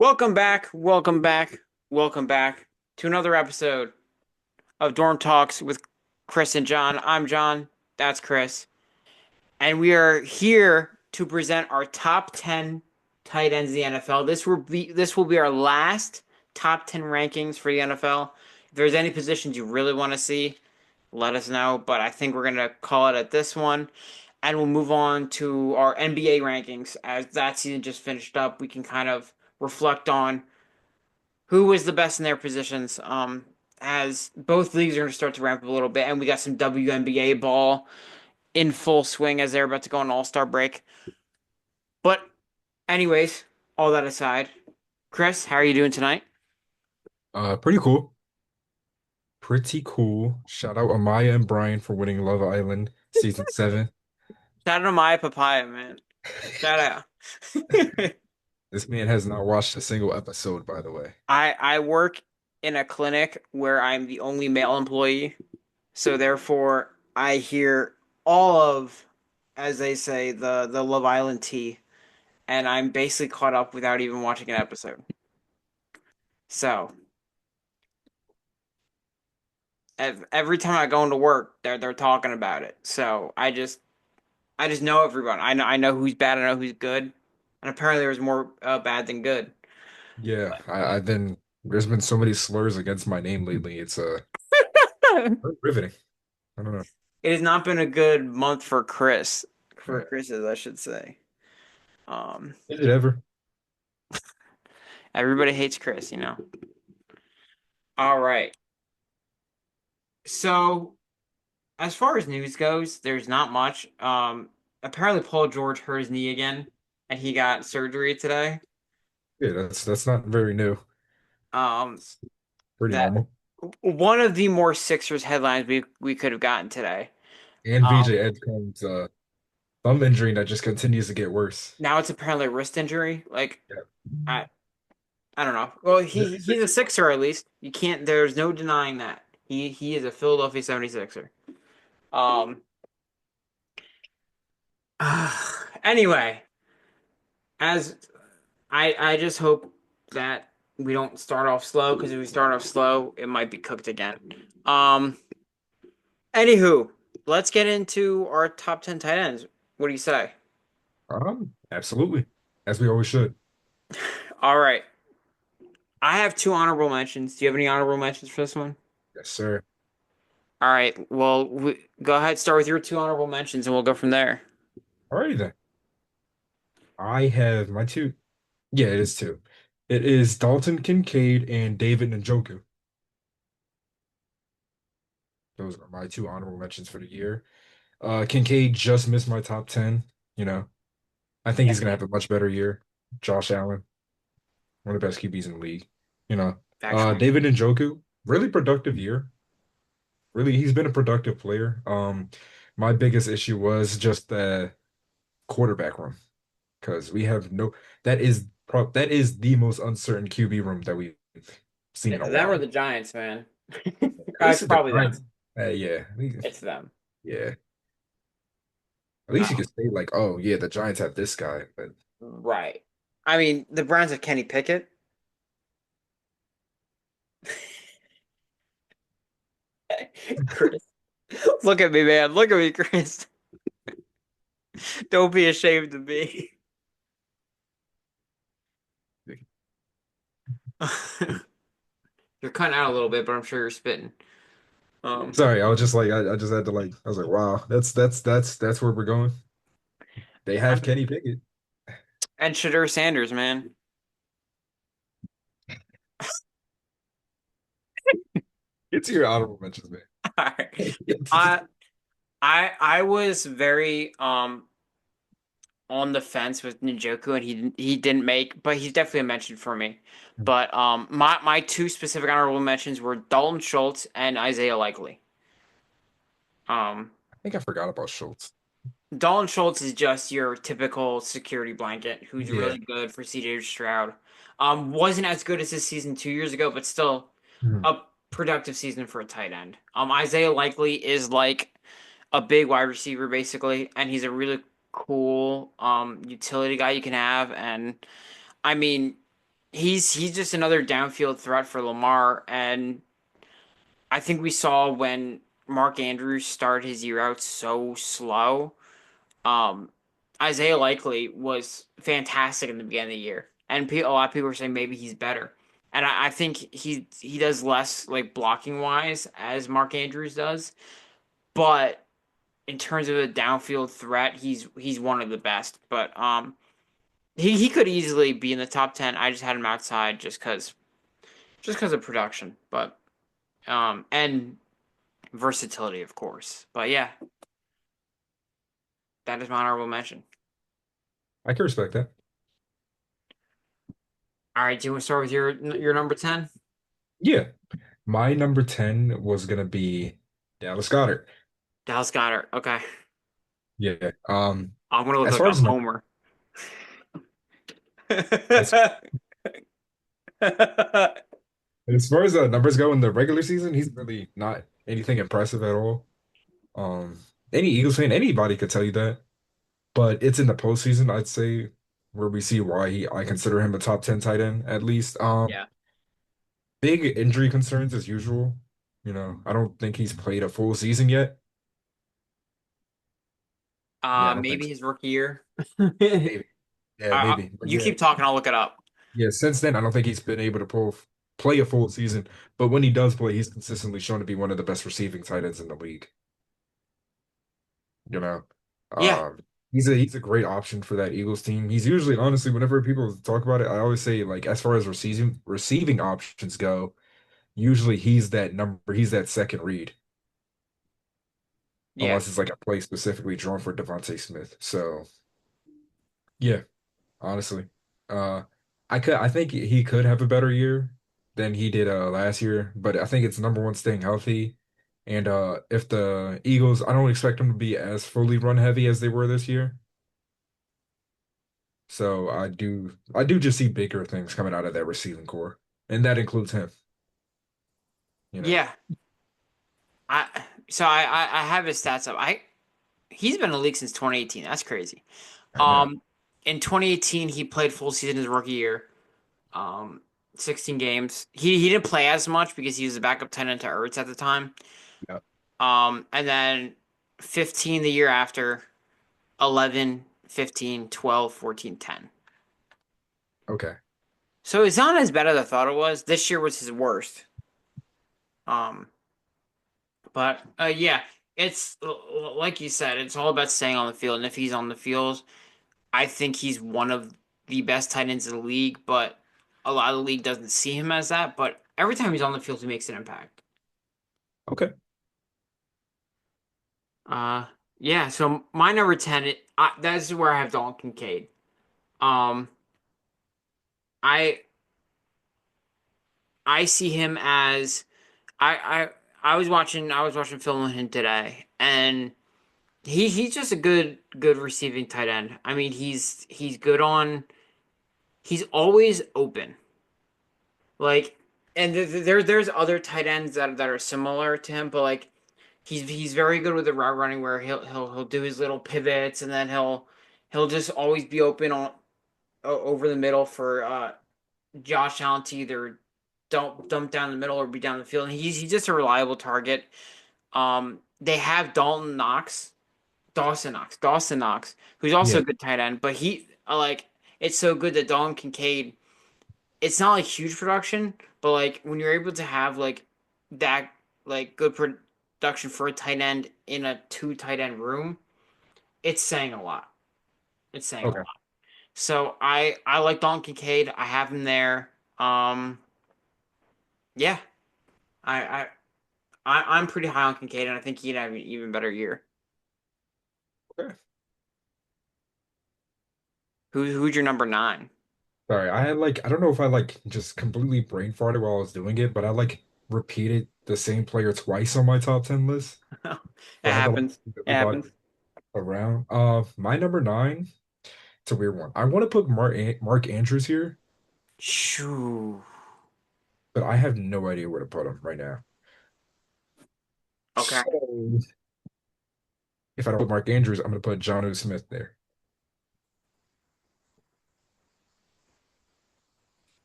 Welcome back, welcome back, welcome back to another episode of Dorm Talks with Chris and John. I'm John, that's Chris, and we are here to present our top 10 tight ends in the NFL. This will be our last top 10 rankings for the NFL. If there's any positions you really want to see, let us know, but I think we're going to call it at this one. And we'll move on to our NBA rankings as that season just finished up. We can kind of reflect on who was the best in their positions. As both leagues are going to start to ramp up a little bit, and we got some WNBA ball in full swing as they're about to go on All-Star break. But, anyways, all that aside, Chris, how are you doing tonight? Pretty cool. Pretty cool. Shout out Amaya and Brian for winning Love Island season 7. Shout out to my papaya, man. Shout out. This man has not watched a single episode, by the way. I work in a clinic where I'm the only male employee, so therefore I hear all of, as they say, the Love Island tea, and I'm basically caught up without even watching an episode. So every time I go into work, they're talking about it. So I just know everyone. I know who's bad. I know who's good. And apparently, there's more bad than good. Yeah, I've been there's been so many slurs against my name lately. It's riveting. I don't know. It has not been a good month for Chris. For Yeah. Chris's, I should say. Um, Is it ever? Everybody hates Chris, you know. All right. So as far as news goes, there's not much. Apparently Paul George hurt his knee again, and he got surgery today. Yeah, that's not very new. Um, It's pretty that normal. one of the more Sixers headlines we could have gotten today. And Um, VJ Edgecombe's thumb injury that just continues to get worse. Now it's apparently a wrist injury. Like Yeah. I I don't know. Well, Is he it he's a Sixers? Sixer at least. You can't. There's no denying that. He is a Philadelphia 76er. Um. Anyway, as I just hope that we don't start off slow because if we start off slow, it might be cooked again. Um. Anywho, let's get into our top 10 tight ends. What do you say? Absolutely. As we always should. All right. I have two honorable mentions. Do you have any honorable mentions for this one? Yes, sir. All right. Well, go ahead. Start with your two honorable mentions, and we'll go from there. Alrighty then. I have my two. Yeah, it is two. It is Dalton Kincaid and David Njoku. Those are my two honorable mentions for the year. Kincaid just missed my top 10. You know, I think Yeah, he's gonna have a much better year. Josh Allen, one of the best QBs in the league. You know, factual. David Njoku, really productive year. Really, he's been a productive player. My biggest issue was just the quarterback room because we have no. That is the most uncertain QB room that we've seen in It's a them or while. the Giants, man. At least It's with the probably Giants. them. Yeah, It's them. yeah. At least you Uh, could say like, oh yeah, the Giants have this guy, but right. I mean, the Browns have Kenny Pickett. Chris, look at me, man. Look at me, Chris. Don't be ashamed of me. You're cutting out a little bit, but I'm sure you're spitting. Um, sorry, I was just like, I just had to like, I was like, wow, that's where we're going. They have Kenny Pickett. and Shadur Sanders, man. It's your honorable mentions, man. All right. I I was very on the fence with Njoku, and he didn't make, but he's definitely a mention for me. But my two specific honorable mentions were Dalton Schultz and Isaiah Likely. Um, I think I forgot about Schultz. Dalton Schultz is just your typical security blanket who's Yeah. really good for CJ Stroud. Wasn't as good as his season 2 years ago, but still Mhm. a productive season for a tight end. Isaiah Likely is like a big wide receiver basically, and he's a really cool utility guy you can have. And I mean, he's just another downfield threat for Lamar, and I think we saw when Mark Andrews started his year out so slow. Um, Isaiah Likely was fantastic in the beginning of the year, and a lot of people were saying maybe he's better. And I think he does less like blocking wise as Mark Andrews does, but in terms of a downfield threat, he's one of the best. But he could easily be in the top 10. I just had him outside just because of production, but and versatility, of course. But yeah, that is my honorable mention. I can respect that. All right, do you want to start with your number 10? Yeah. My number 10 was gonna be Dallas Goddard. Dallas Goedert. Okay. Yeah. I'm gonna look As like far a as num- homer. as as far as numbers go in the regular season, he's really not anything impressive at all. Um, any Eagles fan, anybody could tell you that. But it's in the postseason, I'd say, where we see why I consider him a top 10 tight end at least. Yeah. Big injury concerns as usual. I don't think he's played a full season yet. Yeah, I don't think Maybe so. his rookie year. Maybe. Yeah, maybe. But You yeah, keep talking, I'll look it up. yeah. Since then, I don't think he's been able to play a full season. But when he does play, he's consistently shown to be one of the best receiving tight ends in the league. You know, Yeah. um, he's a great option for that Eagles team. He's usually, honestly, whenever people talk about it, I always say like as far as receiving options go, usually he's that second read, Yeah. unless it's like a play specifically drawn for Devontae Smith. So yeah, honestly, uh, I think he could have a better year than he did last year, but I think it's number one staying healthy. And if the Eagles, I don't expect them to be as fully run heavy as they were this year. So I do just see bigger things coming out of that receiving core, and that includes him. You know, Yeah. I I have his stats up. He's been in the league since 2018. That's crazy. I know. Um, in 2018, he played full season his rookie year. Um, 16 games. He didn't play as much because he was a backup tight end to Ertz at the time. Yeah. And then 15 the year after, 11, 15, 12, 14, 10. Okay. So it's not as bad as I thought it was. This year was his worst. Um, but yeah, it's like you said, it's all about staying on the field. And if he's on the field, I think he's one of the best tight ends in the league. But a lot of the league doesn't see him as that. But every time he's on the field, he makes an impact. Okay. Uh, yeah. So my number 10, that's where I have Dalton Kincaid. Um, I I see him as I I was watching film on him today, and he's just a good receiving tight end. I mean, he's good on. He's always open. Like, and there's other tight ends that are similar to him, but like he's very good with the route running where he'll do his little pivots, and then he'll just always be open on over the middle for Josh Allen to either dump down the middle or be down the field. And he's just a reliable target. They have Dawson Knox, who's also Yeah. a good tight end, but he like it's so good that Dalton Kincaid. It's not like huge production, but like when you're able to have like that like good production for a tight end in a two tight end room, it's saying a lot. It's saying a Okay. lot. So I like Dalton Kincaid. I have him there. Yeah, I I I'm pretty high on Kincaid, and I think he'd have an even better year. Okay. Who's your number 9? Sorry, I don't know if I just completely brain farted while I was doing it, but I repeated the same player twice on my top 10 list. It So I had to happens. move It everybody happens. around. My number 9, it's a weird one. I want to put Mark Andrews here, Shoo. but I have no idea where to put him right now. Okay. So if I don't put Mark Andrews, I'm going to put Jonnu Smith there.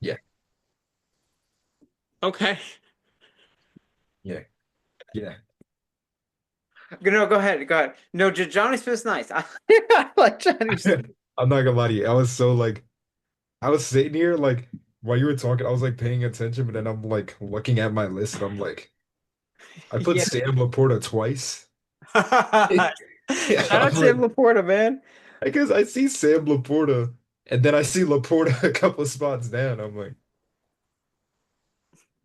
Yeah. Okay. Yeah, yeah. No, go ahead. Go ahead. No, Johnny Smith's nice. I like Johnny Smith. I'm not gonna lie to you. I was so like, I was sitting here like while you were talking, I was like paying attention, but then I'm like looking at my list and I'm like, I put Yeah. Sam Laporta twice. Shout Yeah, out I'm to Tim like, Laporta, man. I guess I see Sam Laporta, and then I see Laporta a couple of spots down. I'm like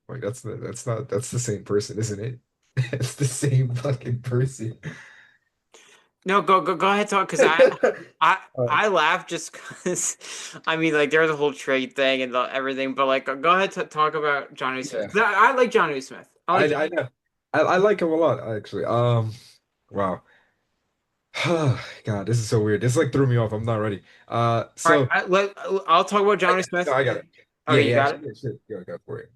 that's the same person, isn't it? It's the same fucking person. No, go ahead, talk because I Uh, I laugh just because I mean like there's a whole trade thing and everything, but like go ahead to talk about Johnny Smith. yeah, 'Cause I like Johnny Smith. I like I Johnny. know. I like him a lot, actually. Wow. God, this is so weird. This like threw me off. I'm not ready. All right, So I'll talk about I Johnny got it. No, Smith. I got it. Oh, Yeah, you yeah, got it. actually, yeah, shit. Go for it.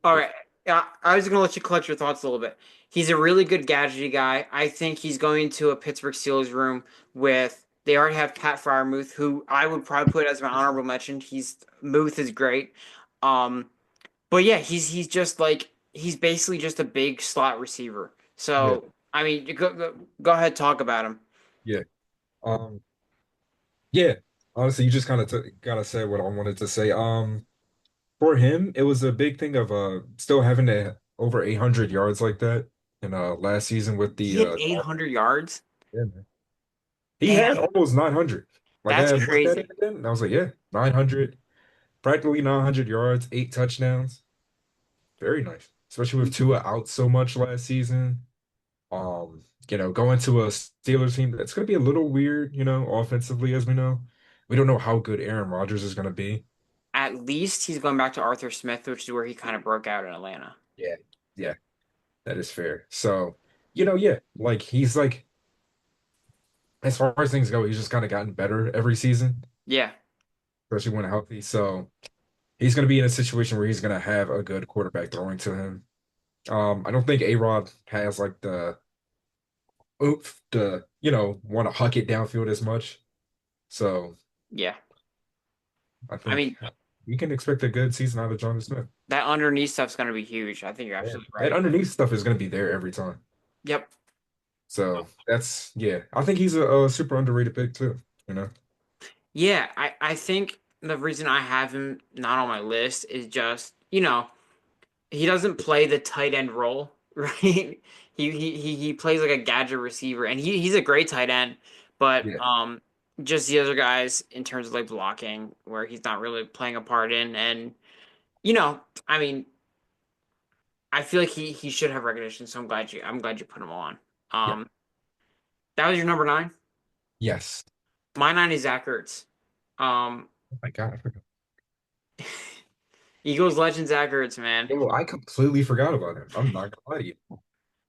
All Go right. for Yeah, I was gonna let you collect your thoughts a little bit. He's a really good gadgety guy. I think he's going to a Pittsburgh Steelers room with. They already have Pat Fryermuth, who I would probably put as my honorable mention. He's Muth is great. Um, but yeah, he's just like he's basically just a big slot receiver. Yeah, So I mean, go ahead, talk about him. yeah. Um, yeah. Honestly, you just kind of gotta say what I wanted to say. For him, it was a big thing of still having over 800 yards like that in last season with He the hit 800 yards. yeah, man. He Damn, had almost 900. Like that's I looked at it crazy. again, and I was like, yeah, 900, practically 900 yards, 8 touchdowns. Very nice, especially with Tua out so much last season. Going to a Steelers team that's going to be a little weird, offensively, as we know. We don't know how good Aaron Rodgers is going to be. At least he's going back to Arthur Smith, which is where he kind of broke out in Atlanta. Yeah. Yeah, that is fair. So, yeah, like he's like, as far as things go, he's just kind of gotten better every season, Yeah. especially when healthy. So he's going to be in a situation where he's going to have a good quarterback throwing to him. I don't think A-Rod has like the oomph to, want to huck it downfield as much. So Yeah. I I think mean, we can expect a good season out of John Smith. that underneath stuff's going to be huge. I think you're Yeah. absolutely That right. underneath stuff is going to be there every time. Yep. So that's, yeah, I think he's a super underrated pick too, you know? Yeah, I think the reason I have him not on my list is just, he doesn't play the tight end role, right? He plays like a gadget receiver and he's a great tight end, but Yeah. just the other guys in terms of like blocking where he's not really playing a part in and you know, I mean, I feel like he should have recognition, so I'm glad you put him on. Yeah. Um that was your number nine? Yes. My nine is Zach Ertz. Um Oh my God, I forgot. Eagles legend Zach Ertz, man. Yo, I completely forgot about him. I'm not gonna lie to you.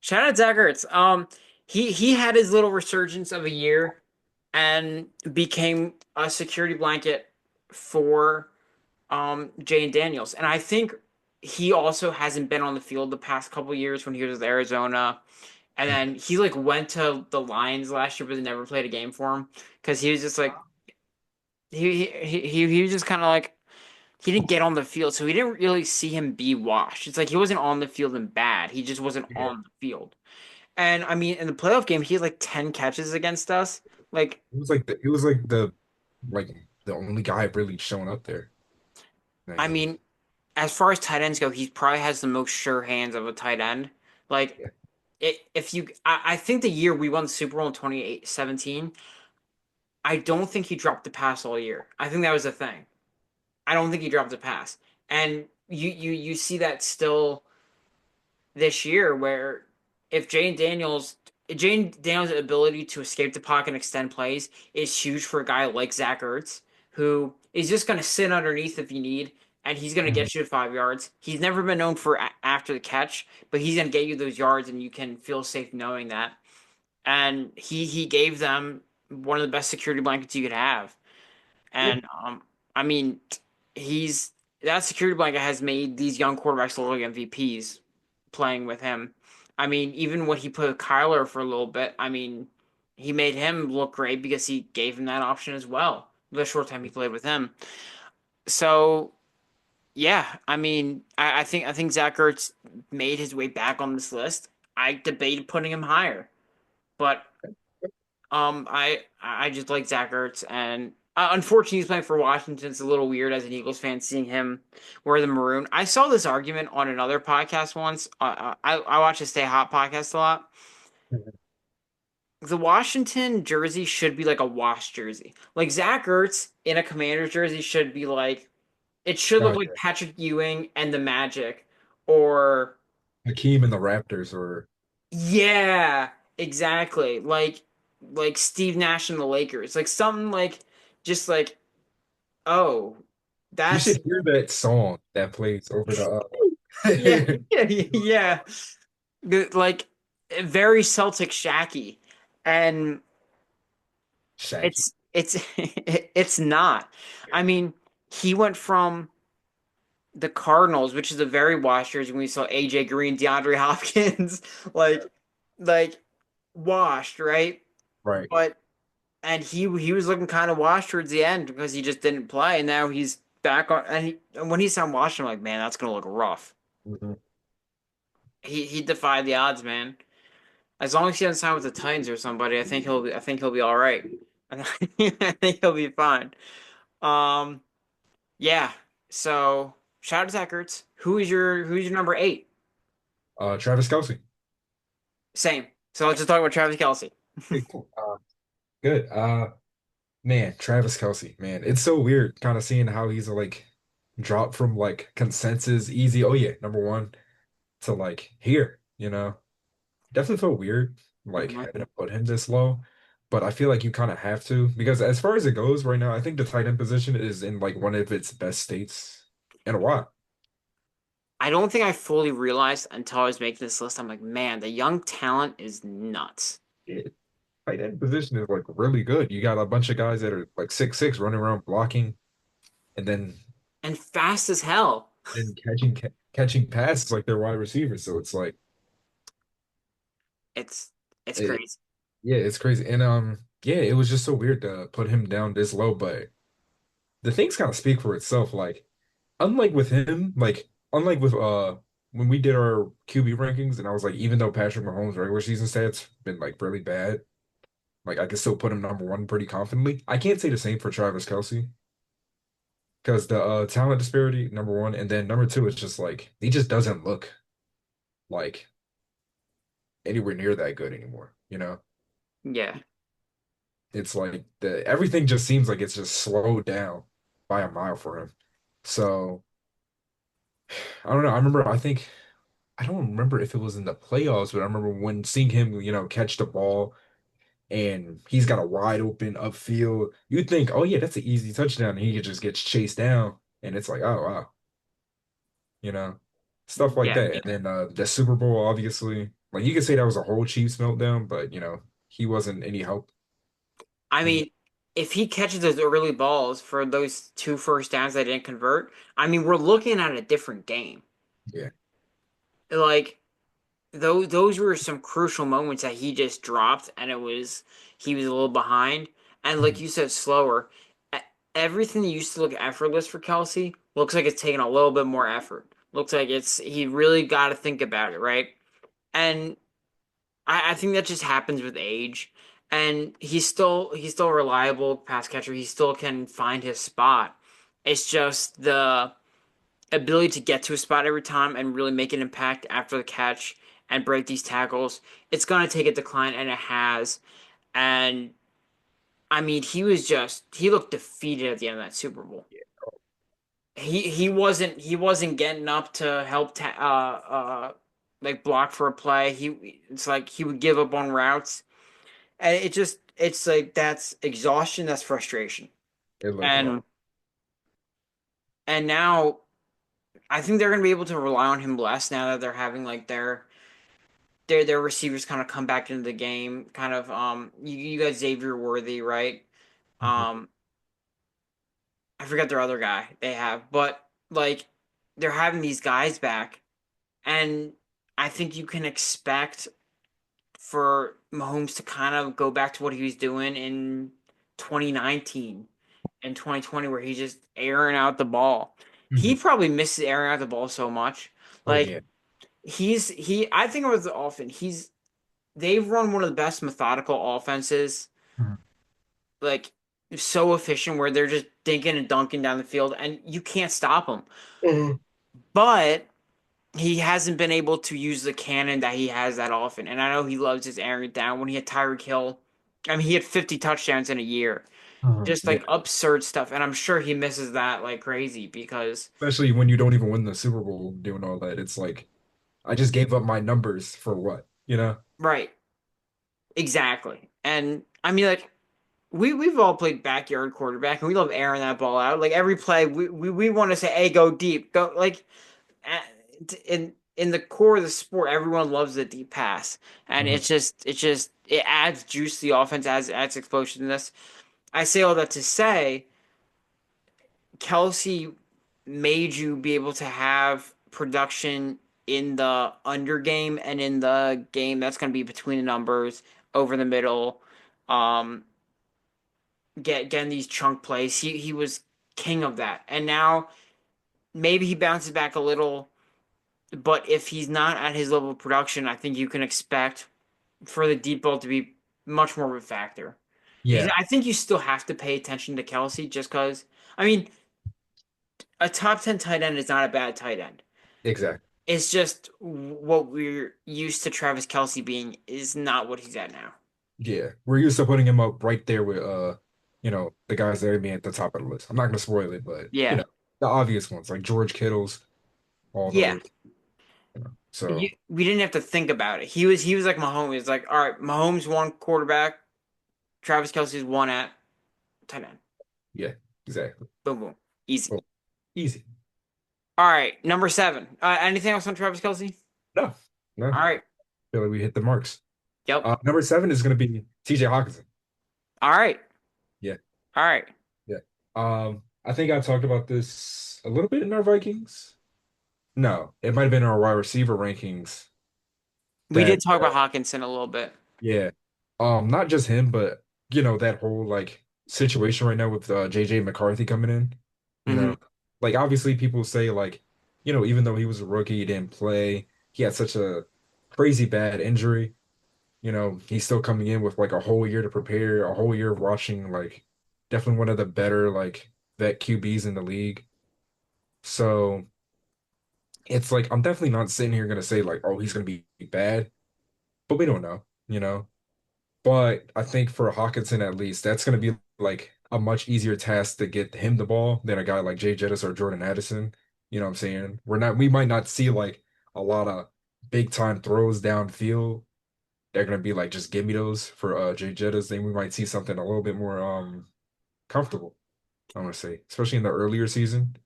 Shout out Zach Ertz. He had his little resurgence of a year and became a security blanket for Jane Daniels. And I think he also hasn't been on the field the past couple years when he was with Arizona. And then he like went to the Lions last year, but they never played a game for him because he was just like he was just kind of like he didn't get on the field, so we didn't really see him be washed. It's like he wasn't on the field and bad. He just wasn't Yeah. on the field. And I mean, in the playoff game, he had like 10 catches against us. Like, It was like the only guy really showing up there in that I game. mean, as far as tight ends go, he probably has the most sure hands of a tight end. Like, Yeah. if you, I think the year we won the Super Bowl in 2017, I don't think he dropped the pass all year. I think that was the thing. I don't think he dropped the pass. And you see that still this year where if Jane Daniels' ability to escape the pocket and extend plays is huge for a guy like Zach Ertz, who is just going to sit underneath if you need, and he's going to Mhm. get you to 5 yards. He's never been known for after the catch, but he's going to get you those yards, and you can feel safe knowing that. And he gave them one of the best security blankets you could have. Yeah. And I mean, he's that security blanket has made these young quarterbacks look like MVPs playing with him. I mean, even when he put Kyler for a little bit, I mean, he made him look great because he gave him that option as well. The short time he played with him. So Yeah, I mean, I think Zach Ertz made his way back on this list. I debated putting him higher, but I just like Zach Ertz, and unfortunately, he's playing for Washington. It's a little weird as an Eagles fan seeing him wear the maroon. I saw this argument on another podcast once. I watch the Stay Hot podcast a lot. Mhm. The Washington jersey should be like a wash jersey. Like Zach Ertz in a Commanders jersey should be like it should Oh look like yeah, Patrick Ewing and the Magic, or Hakeem and the Raptors, or yeah, exactly. Like Steve Nash and the Lakers. Like something like just like oh, you that's should hear that song that plays over the yeah, yeah, yeah. Like very Celtic Shacky. And Shaggy. it's it's not. I mean, he went from the Cardinals, which is a very washed jersey when we saw AJ Green, DeAndre Hopkins, like like washed, right? Right. But and he was looking kind of washed towards the end because he just didn't play, and now he's back on. And when he signed Washington, I'm like, man, that's gonna look rough. Mhm. He defied the odds, man. As long as he doesn't sign with the Titans or somebody, I think he'll be all right. I think he'll be fine. Um, yeah. So shout out to Zach Ertz. Who's your number eight? Travis Kelce. Same. So let's just talk about Travis Kelsey. Okay, cool. Good. Man, Travis Kelce, man, it's so weird kind of seeing how he's like dropped from like consensus easy. Oh yeah, number one to like here, definitely felt weird like Mhm. having to put him this low, but I feel like you kind of have to because as far as it goes right now, I think the tight end position is in like one of its best states in a while. I don't think I fully realized until I was making this list. I'm like, man, the young talent is nuts Yeah, tight end position is like really good. You got a bunch of guys that are like 6'6" running around blocking and and fast as hell. then catching passes like they're wide receivers. So it's like It's it's it, crazy. yeah, it's crazy. And yeah, it was just so weird to put him down this low, but the things kind of speak for itself. Like unlike with him, like unlike with when we did our QB rankings, and I was like, even though Patrick Mahomes' regular season stats been like really bad, like I could still put him number one pretty confidently. I can't say the same for Travis Kelce because the talent disparity, number one, and then number two, it's just like he just doesn't look like anywhere near that good anymore. Yeah. It's like the everything just seems like it's just slowed down by a mile for him. So I don't know. I don't remember if it was in the playoffs, but I remember when seeing him, catch the ball and he's got a wide open upfield. You'd think, oh yeah, that's an easy touchdown. And he just gets chased down. And it's like, oh wow, you know, stuff like Yeah. that. And then the Super Bowl, obviously, like you could say that was a whole Chiefs meltdown, but he wasn't any help. I He, mean, if he catches those early balls for those two first downs that didn't convert, I mean, we're looking at a different game. yeah. Like those were some crucial moments that he just dropped, and he was a little behind, and like Mhm. you said, slower. E- Everything that used to look effortless for Kelsey looks like it's taking a little bit more effort. Looks like he really got to think about it, right? And I think that just happens with age. And he's still a reliable pass catcher. He still can find his spot. It's just the ability to get to a spot every time and really make an impact after the catch and break these tackles. It's gonna take a decline, and it has. And I mean, he looked defeated at the end of that Super Bowl. He wasn't getting up to help like block for a play. It's like he would give up on routes. And it's like that's exhaustion, that's frustration. It looked rough. And now I think they're gonna be able to rely on him less now that they're having like their receivers kind of come back into the game. Kind of you got Xavier Worthy, right? Mhm. Um I forget their other guy they have, but like they're having these guys back, and I think you can expect for Mahomes to kind of go back to what he was doing in 2019 and 2020 where he's just airing out the ball. he Mhm. probably misses airing out the ball so much. Oh Like yeah. I think it was often they've run one of the best methodical offenses, Mhm. like so efficient where they're just dinking and dunking down the field and you can't stop them. Mhm. But he hasn't been able to use the cannon that he has that often. And I know he loves his airing it down. When he had Tyreek Hill, I mean, he had 50 touchdowns in a year, just Yeah. like absurd stuff. And I'm sure he misses that like crazy because, Especially when you don't even win the Super Bowl doing all that. It's like I just gave up my numbers for what, you know? right, exactly. And I mean, like, we've all played backyard quarterback and we love airing that ball out. Like every play, we want to say, hey, go deep. Go, like, in the core of the sport, everyone loves the deep pass, and Mhm. it adds juice to the offense, adds explosiveness. I say all that to say, Kelsey made you be able to have production in the under game and in the game that's going to be between the numbers, over the middle, um, getting these chunk plays. He was king of that, and now maybe he bounces back a little. But if he's not at his level of production, I think you can expect for the deep ball to be much more of a factor. Because Yeah, I think you still have to pay attention to Kelsey just because, I mean, a top 10 tight end is not a bad tight end. exactly. It's just what we're used to Travis Kelsey being is not what he's at now. Yeah. We're used to putting him up right there with the guys that are being at the top of the list. I'm not gonna spoil it, but Yeah. the obvious ones like George Kittle's, all Yeah. those. So We didn't have to think about it. He was like Mahomes. It's like, all right, Mahomes one quarterback, Travis Kelsey's one at tight end. yeah, exactly. Boom, boom. Easy. Well, easy. All right, number seven. Anything else on Travis Kelsey? No, no. All right. Feel like we hit the marks. Yep. Number 7 is gonna be TJ Hawkinson. All right. Yeah, All right. yeah. I think I talked about this a little bit in our Vikings. No, it might have been our wide receiver rankings We that did talk about Hawkinson a little bit. yeah. Not just him, but that whole like situation right now with JJ McCarthy coming in, you Hmm. know. Like obviously people say like, even though he was a rookie, he didn't play, he had such a crazy bad injury, he's still coming in with like a whole year to prepare, a whole year of watching like definitely one of the better like vet QBs in the league. So it's like I'm definitely not sitting here gonna say like, oh, he's gonna be bad, but we don't know. But I think for Hawkinson at least, that's going to be like a much easier task to get him the ball than a guy like Jay Jettis or Jordan Addison. You know what I'm saying? We might not see like a lot of big time throws downfield. They're going to be like, just give me those for Jay Jettis. Then we might see something a little bit more comfortable, I want to say, especially in the earlier season.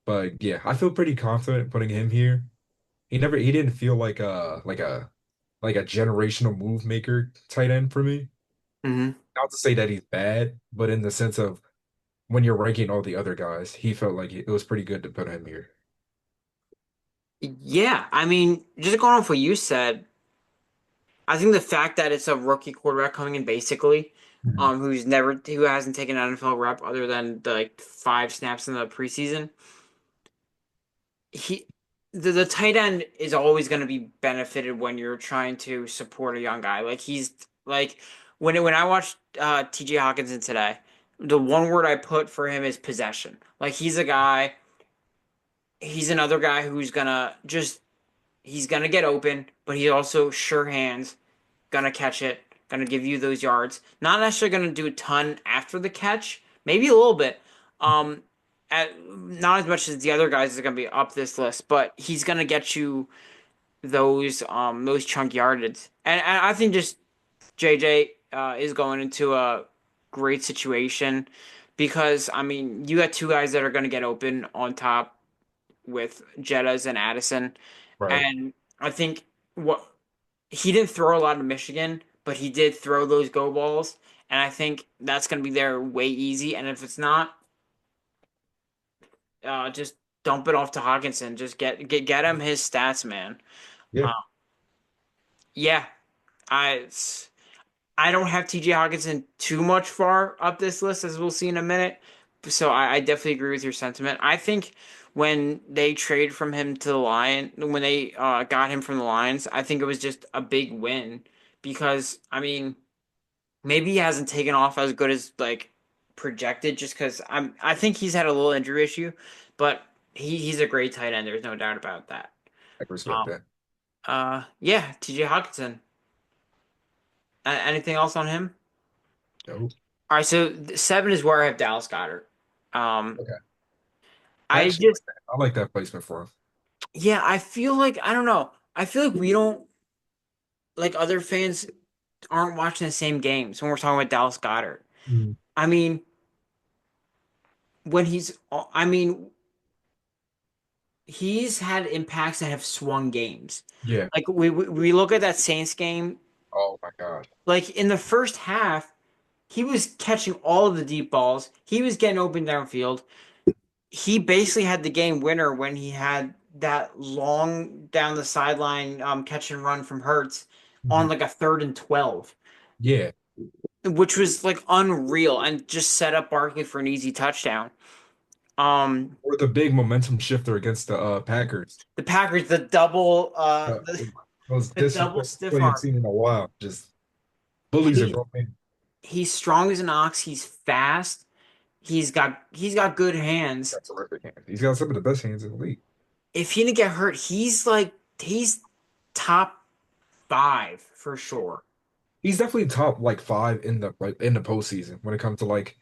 But yeah, I feel pretty confident putting him here. He didn't feel like a generational move maker tight end for me. Hmm. Not to say that he's bad, but in the sense of when you're ranking all the other guys, he felt like it was pretty good to put him here. Yeah, I mean, just going off what you said, I think the fact that it's a rookie quarterback coming in basically, Mhm. who hasn't taken an NFL rep other than the like 5 snaps in the preseason, he the tight end is always going to be benefited when you're trying to support a young guy. Like he's like when I watched TJ Hawkinson today, the one word I put for him is possession. Like he's another guy who's gonna just he's gonna get open, but he's also sure hands, gonna catch it, gonna give you those yards. Not necessarily gonna do a ton after the catch, maybe a little bit. Um, not as much as the other guys is gonna be up this list, but he's gonna get you those chunk yardage. And I think just JJ is going into a great situation because I mean you got two guys that are gonna get open on top with Jettas and Addison, Right. and I think what he didn't throw a lot of Michigan, but he did throw those go balls, and I think that's going to be there way easy. And if it's not, just dump it off to Hawkinson. Just get him his stats, man. Yeah. Uh, yeah, I I don't have T.J. Hawkinson too much far up this list as we'll see in a minute. So I definitely agree with your sentiment. I think when they traded from him to the when they got him from the Lions, I think it was just a big win because I mean maybe he hasn't taken off as good as like projected just because I think he's had a little injury issue, but he's a great tight end. There's no doubt about that. I can respect Um, that. yeah, T.J. Hawkinson. Anything else on him? No. All right, so 7 is where I have Dallas Goddard. Um, Okay. I I actually just like that. I like that placement for him. yeah, I feel like I don't know. I feel like we don't like other fans aren't watching the same games when we're talking about Dallas Goddard. Mm. I mean, when he's I mean, he's had impacts that have swung games. Yeah. Like we look at that Saints game, Oh my God. like in the first half, he was catching all of the deep balls. He was getting open downfield. He basically had the game winner when he had that long down the sideline catch and run from Hurts on Mhm. like a 3rd and 12, Yeah. which was like unreal and just set up Barkley for an easy touchdown. Um, Or the big momentum shifter against the Packers. the Packers, the double, The most the double disrespectful stiff play I've arm. seen in a while. Just bullies are He going. he's strong as an ox. He's fast. He's got good hands. Got terrific hands. He's got some of the best hands in the league. If he didn't get hurt, he's top 5 for sure. He's definitely top like five in the postseason when it comes to like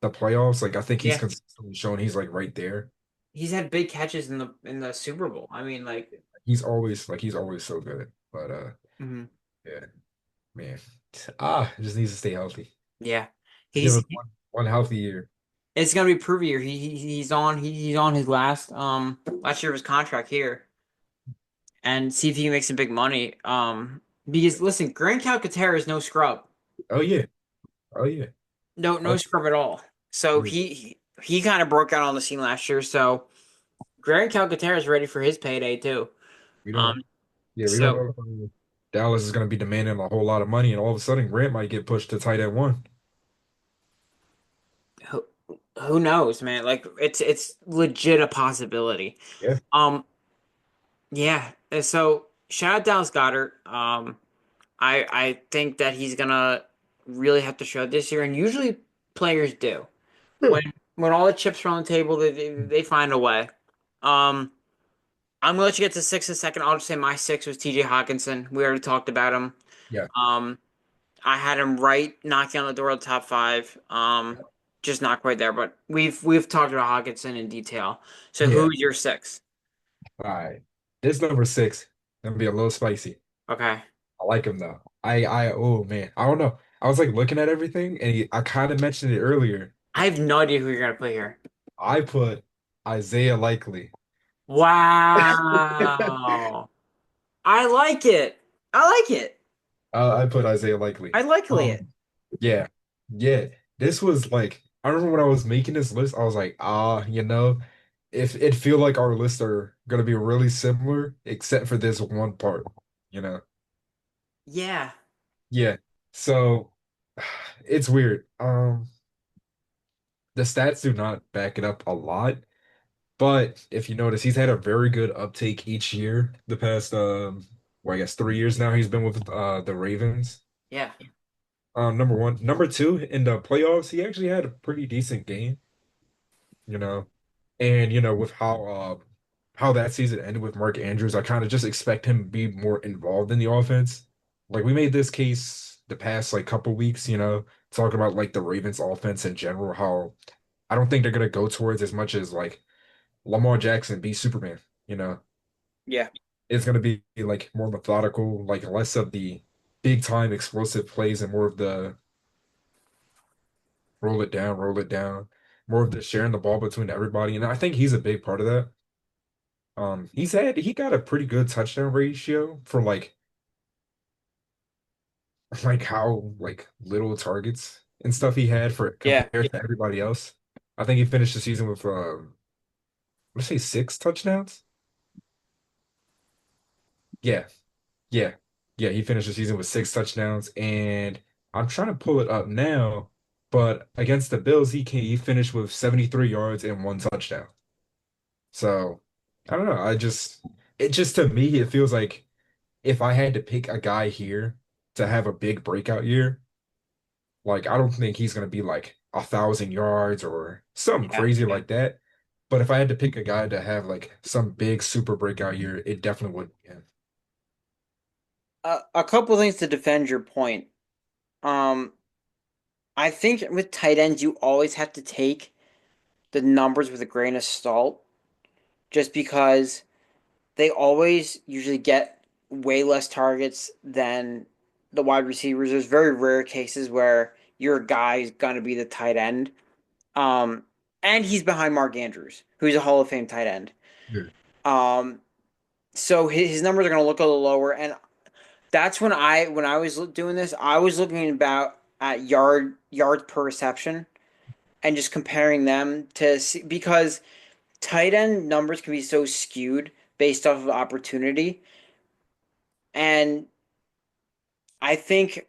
the playoffs. Like I think he's Yeah, consistently shown he's like right there. he's had big catches in the Super Bowl. I mean, like, He's always so good. But mhm, yeah, man. Just needs to stay healthy. yeah, Give he's us one healthy year. it's gonna be prove year. He's on his last year of his contract here, and see if he can make some big money. Because listen, Grant Calcaterra is no scrub. Oh yeah. Oh yeah. No Oh scrub at all. So yeah. he kind of broke out on the scene last year. So Grant Calcaterra is ready for his payday too. We don't Um, we don't so know if Dallas is gonna be demanding a whole lot of money and all of a sudden Grant might get pushed to tight end one. who, who knows, man? Like it's legit a possibility. Yeah. Um, yeah. So shout out Dallas Goddard. I think that he's gonna really have to show this year, and usually players do. Yeah. When all the chips are on the table, they find a way. Um, I'm gonna let you get to 6 in a second. I'll just say my 6 was T.J. Hawkinson. We already talked about him. Yeah. Um, I had him right knocking on the door of the top 5. Just not quite there, but we've talked about Hawkinson in detail. So Yeah. who's your 6? All right. This number six gonna be a little spicy. Okay. I like him though. Oh man, I don't know. I was like looking at everything, and I kind of mentioned it earlier. I have no idea who you're gonna put here. I put Isaiah Likely. Wow. I like it. I like it. I put Isaiah Likely. I like it. Yeah, yeah. This was like I remember when I was making this list, I was like, if it feel like our lists are gonna be really similar, except for this one part, you know. Yeah. Yeah. So it's weird. The stats do not back it up a lot. But if you notice, he's had a very good uptake each year. The past, well, I guess 3 years now, he's been with the Ravens. Yeah. Number one, number two in the playoffs, he actually had a pretty decent game, you know. And with how that season ended with Mark Andrews, I kind of just expect him to be more involved in the offense. Like we made this case the past like couple weeks, talking about like the Ravens offense in general, how I don't think they're gonna go towards as much as like Lamar Jackson be Superman, you know. Yeah. It's gonna be like more methodical, like less of the big time explosive plays and more of the roll it down, more of the sharing the ball between everybody. And I think he's a big part of that. He got a pretty good touchdown ratio for like how like little targets and stuff he had for Yeah. compared to everybody else. I think he finished the season with let's say 6 touchdowns. Yeah, yeah, yeah. He finished the season with 6 touchdowns, and I'm trying to pull it up now, but against the Bills, he finished with 73 yards and 1 touchdown. So I don't know. It just to me, it feels like if I had to pick a guy here to have a big breakout year, like I don't think he's gonna be like 1,000 yards or something Yeah. crazy like that. But if I had to pick a guy to have like some big super breakout year, it definitely would be him. A couple things to defend your point. Um, I think with tight ends, you always have to take the numbers with a grain of salt, just because they always usually get way less targets than the wide receivers. There's very rare cases where your guy is gonna be the tight end. Um, and he's behind Mark Andrews, who's a Hall of Fame tight end. Yeah. Um, so his numbers are gonna look a little lower, and that's when I was doing this, I was looking about at yards per reception and just comparing them to see, because tight end numbers can be so skewed based off of opportunity. And I think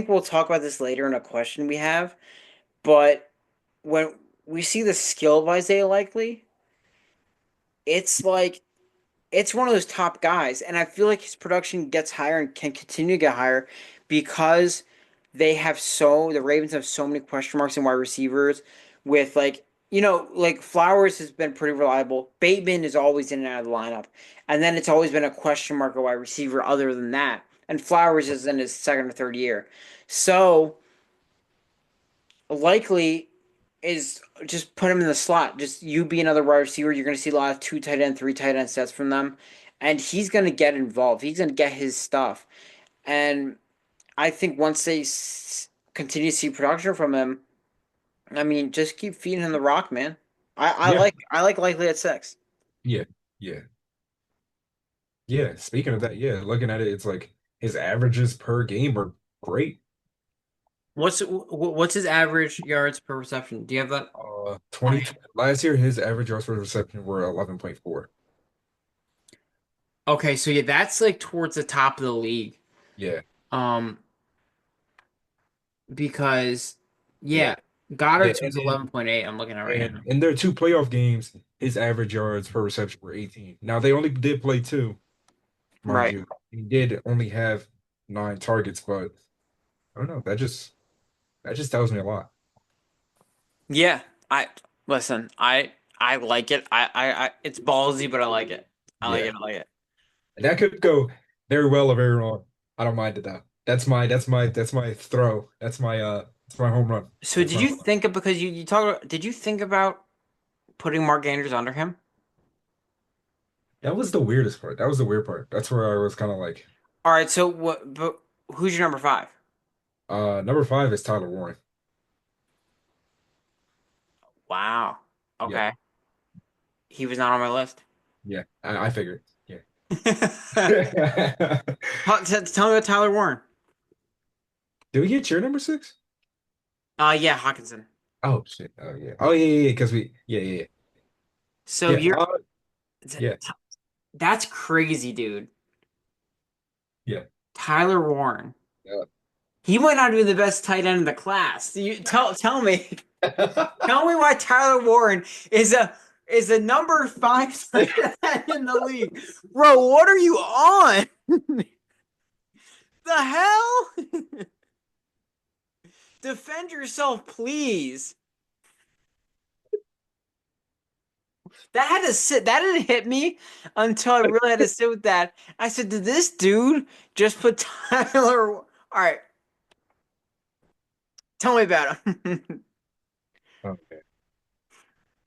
we'll talk about this later in a question we have, but when we see the skill of Isaiah Likely, it's like it's one of those top guys, and I feel like his production gets higher and can continue to get higher because the Ravens have so many question marks in wide receivers with like Flowers has been pretty reliable. Bateman is always in and out of the lineup. And then it's always been a question mark at wide receiver other than that. And Flowers is in his second or third year. So likely is just put him in the slot. Just you be another wide receiver. You're going to see a lot of two tight end, three tight end sets from them, and he's going to get involved. He's going to get his stuff, and I think once they continue to see production from him, I mean, just keep feeding him the rock, man. Yeah. I like Likely at six. Yeah. Yeah. Yeah. Speaking of that, yeah, looking at it, it's like his averages per game are great. What's his average yards per reception? Do you have that? 20 last year, his average yards per reception were 11.4. Okay, so yeah, that's like towards the top of the league. Yeah. Um, because Yeah. yeah, Yeah. Goddard's was 11.8. I'm looking at right And now. in their two playoff games, his average yards per reception were 18. Now they only did play two, mind Right. you. He did only have 9 targets, but I don't know. That just tells me a lot. Yeah, I listen. I like it. It's ballsy, but I like it. I like Yeah. it. I like it. And that could go very well or very wrong. I don't mind it though. That's my throw. That's my home run. So That's did my you home run. think of because you talk did you think about putting Mark Andrews under him? That was the weirdest part. That was the weird part. That's where I was kind of like, All right, so what? But who's your number five? number 5 is Tyler Warren. Wow. Yeah. Okay, he was not on my list. Yeah. I figured. Yeah. Tell me about Tyler Warren. Did we get your number 6? Yeah, Hawkinson. Oh shit. Oh yeah. Oh yeah, yeah, yeah. Because yeah. So Yeah. you're Yeah. that's crazy, dude. Yeah. Tyler Warren. Yeah. He might not be the best tight end in the class. You tell me. Yeah. Tell me why Tyler Warren is a number five tight end in the league, bro. What are you on? The hell? Defend yourself, please. That had to sit. That didn't hit me until I really had to sit with that. I said, "Did this dude just put Tyler?" All right, tell me about him. Okay.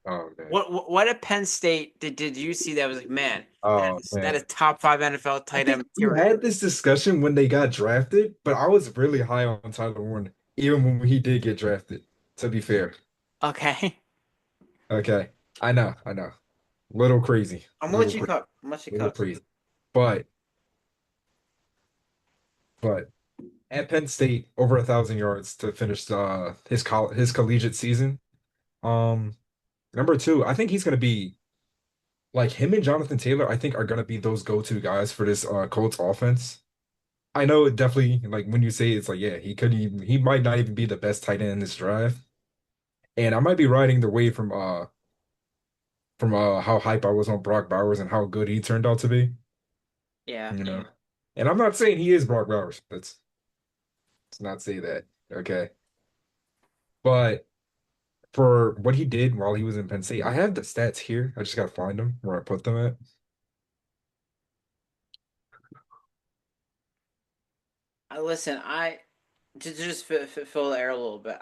Oh man. What at Penn State did you see that was like, man, Oh that is man. top five NFL I tight think end we material. had this discussion when they got drafted, but I was really high on Tyler Warren, even when he did get drafted, to be fair. Okay, Okay. I know, I know. Little crazy. I'm gonna let Little you crazy. cook. I'm gonna let you Little cook. crazy. But but at Penn State, over 1,000 yards to finish his collegiate season. Um, number two, I think he's gonna be like him and Jonathan Taylor, I think are gonna be those go-to guys for this Colts offense. I know it definitely like when you say it's like, yeah, he might not even be the best tight end in this drive. And I might be riding the wave from how hype I was on Brock Bowers and how good he turned out to be. Yeah. You know, and I'm not saying he is Brock Bowers. Let's not say that. Okay, but for what he did while he was in Penn State, I have the stats here. I just gotta find them where I put them at. Listen, I to just fill the air a little bit.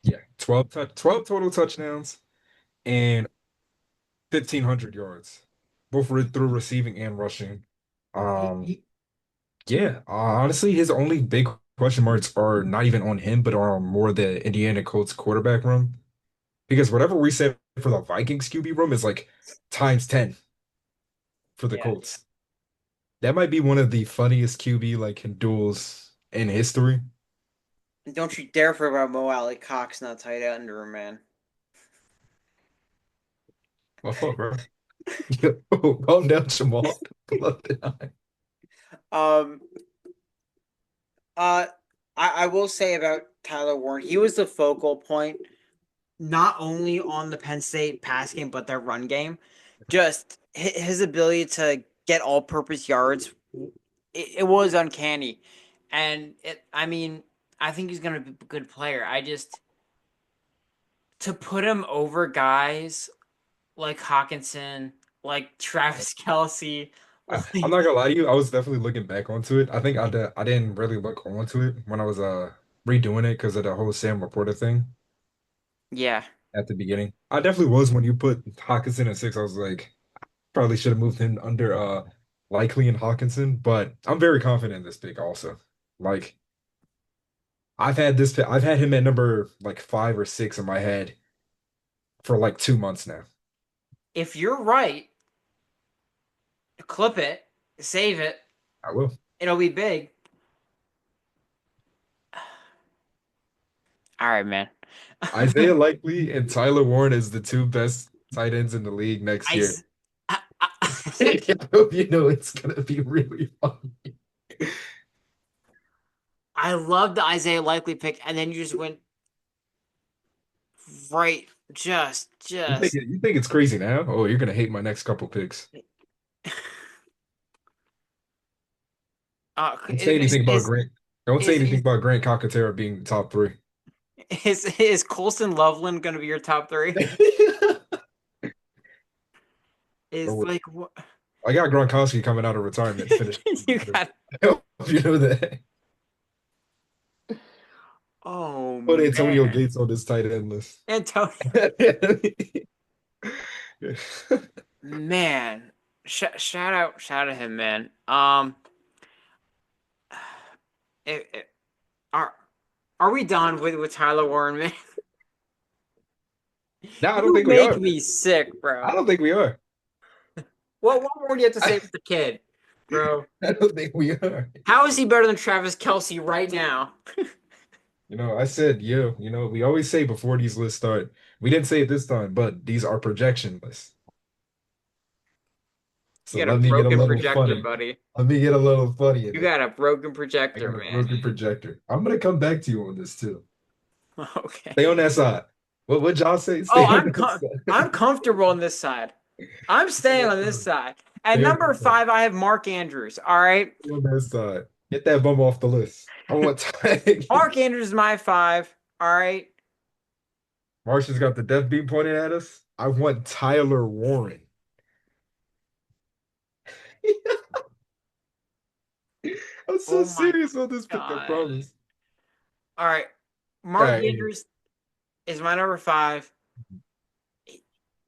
Yeah, 12 total touchdowns and 1,500 yards, both through receiving and rushing. Um, yeah, honestly, his only big question marks are not even on him, but are more the Indiana Colts quarterback room. Because whatever we said for the Vikings QB room is like times 10 for the Yeah. Colts. That might be one of the funniest QB like duels in history. Don't you dare forget about Mo Alley Cox, not tight end, man. Oh, bro. Calm down, Jamal. Love it. Um. Uh. I will say about Tyler Warren, he was the focal point, not only on the Penn State pass game, but their run game. Just his ability to get all-purpose yards, it was uncanny, and I mean, I think he's gonna be a good player. I just to put him over guys like Hawkinson, like Travis Kelsey. I'm not gonna lie to you. I was definitely looking back onto it. I think I didn't really look onto it when I was redoing it because of the whole Sam Laporta thing Yeah. at the beginning. I definitely was when you put Hawkinson at six. I was like, probably should have moved him under Likely and Hawkinson, but I'm very confident in this pick also. Like I've had him at number like 5 or 6 in my head for like 2 months now. If you're right, clip it, save it. I will. It'll be big. All right, man. Isaiah Likely and Tyler Warren is the two best tight ends in the league next I, year. I, I hope you know it's gonna be really fun. I love the Isaiah Likely pick, and then you just went right, just. You think it's crazy now? Oh, you're gonna hate my next couple picks. Don't say Is anything about Grant. Don't say is anything is about Grant Calcaterra being the top three. is Colson Loveland gonna be your top three? Don't Is worry. like what I got Gronkowski coming out of retirement to finish. you got? I hope you know that. Oh Put Antonio man, Gates on this tight end list. Antonio, man, shout out him, man. It, are are we done with Tyler Warren, man? No, I don't You think we make are. me sick, I bro. don't think we are. What more do you have to say I, for the kid, bro? I don't think we are. How is he better than Travis Kelsey right now? I said, we always say before these lists start, we didn't say it this time, but these are projection lists. You So got a let me get a broken little projector, funny. buddy. Let me get a little funny in You it. got a broken I projector, got a man. broken projector. I'm gonna come back to you on this too. Okay. Stay on that side. What y'all say? Oh, Stay on that I'm side. comfortable on this side. I'm Stay staying on on that this side. side. At Stay on number that side. five, I have Mark Andrews. All right. Stay on that side. Get that bum off the list. I want Mark Andrews is my five. All right. Marshall's got the death beam pointed at us. I want Tyler Warren. I'm so Oh my serious on this pick, I God. promise. All right. All Mark right, anyway. Andrews is my number five.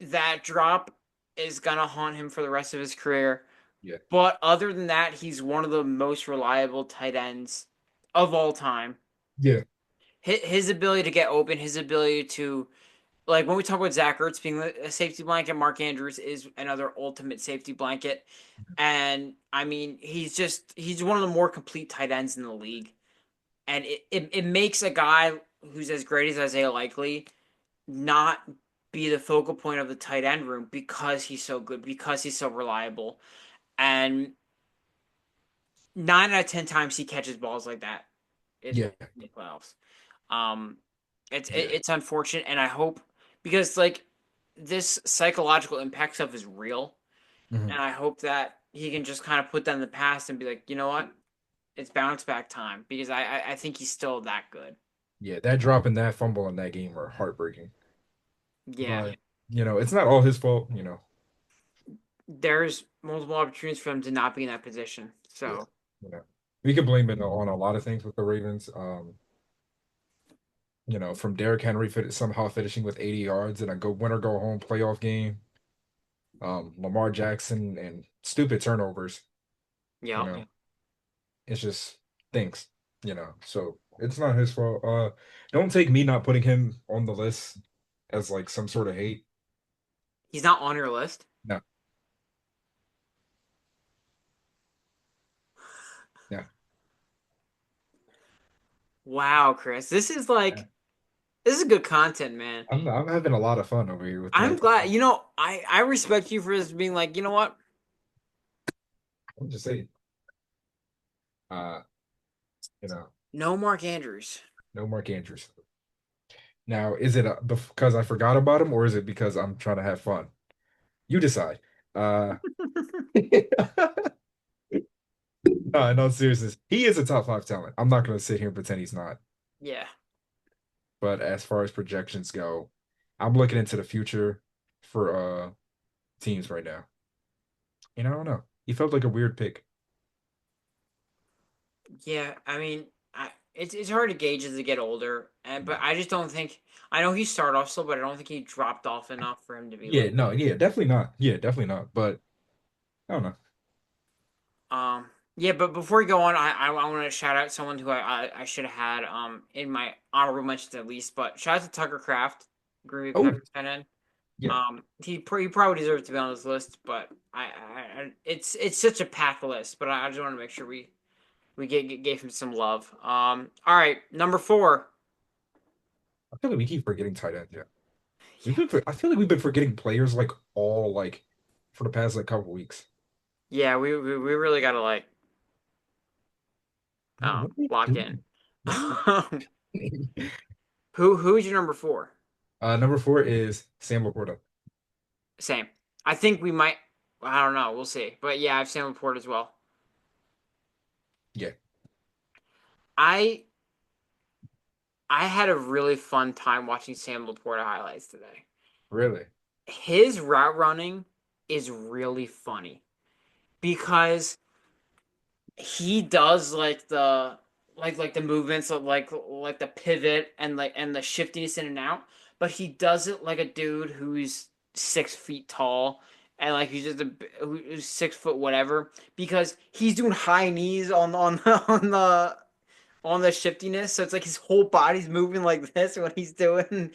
That drop is gonna haunt him for the rest of his career. Yeah. But other than that, he's one of the most reliable tight ends of all time. Yeah. His ability to get open, his ability to like when we talk about Zach Ertz being a safety blanket, Mark Andrews is another ultimate safety blanket. And I mean, he's one of the more complete tight ends in the league. And it makes a guy who's as great as Isaiah Likely not be the focal point of the tight end room because he's so good, because he's so reliable. And 9 out of 10 times he catches balls like that in Yeah. the playoffs. Um, Yeah. it's unfortunate, and I hope because like this psychological impact stuff is real, Mhm. and I hope that he can just kind of put that in the past and be like, you know what, it's bounce back time because I think he's still that good. Yeah, that drop and that fumble in that game were heartbreaking. Yeah, But, it's not all his fault. there's multiple opportunities for him to not be in that position. Yeah, So you know. We could blame it on a lot of things with the Ravens. From Derrick Henry somehow finishing with 80 yards in a go winner go home playoff game. Lamar Jackson and stupid turnovers. You yeah, know, it's just things. So it's not his fault. Don't take me not putting him on the list as like some sort of hate. he's not on your list. No, no. Wow, Chris, this is good content, man. I'm having a lot of fun over here with my I'm top. glad. You know, I respect you for just being like, you know what? I'm just saying. Uh, you know, No Mark Andrews. no Mark Andrews. Now, is it because I forgot about him, or is it because I'm trying to have fun? You decide. Uh, no, no seriousness. He is a top five talent. I'm not going to sit here and pretend he's not. Yeah. But as far as projections go, I'm looking into the future for teams right now. And I don't know. He felt like a weird pick. Yeah, I mean, it's hard to gauge as they get older, and but Yeah. I just don't think I know he started off slow, but I don't think he dropped off enough for him to be Yeah, like, no, yeah, definitely not. Yeah, definitely not. But I don't know. um, yeah. But before we go on, I want to shout out someone who I should have had in my honorable mentions at least. But shout out to Tucker Craft, Green Bay Oh, Packers tight end. yeah. He probably deserves to be on this list, but it's such a packed list. But I just want to make sure we gave him some love. All right, number four. I feel like we keep forgetting tight ends. Yeah. Yeah, I feel like we've been forgetting players like all like for the past like couple weeks. yeah, we really gotta like Man, what are we lock in. doing? What are we doing? Who's your number four? Number four is Sam Laporta. Same. I think we might. I don't know. We'll see. But yeah, I have Sam Laporte as well. Yeah, I I had a really fun time watching Sam Laporta highlights today. really. His route running is really funny because he does like the movements of like the pivot and the shiftiness in and out, but he does it like a dude who's 6 feet tall and like he's just who's 6 foot whatever because he's doing high knees on the shiftiness. So it's like his whole body's moving like this when he's doing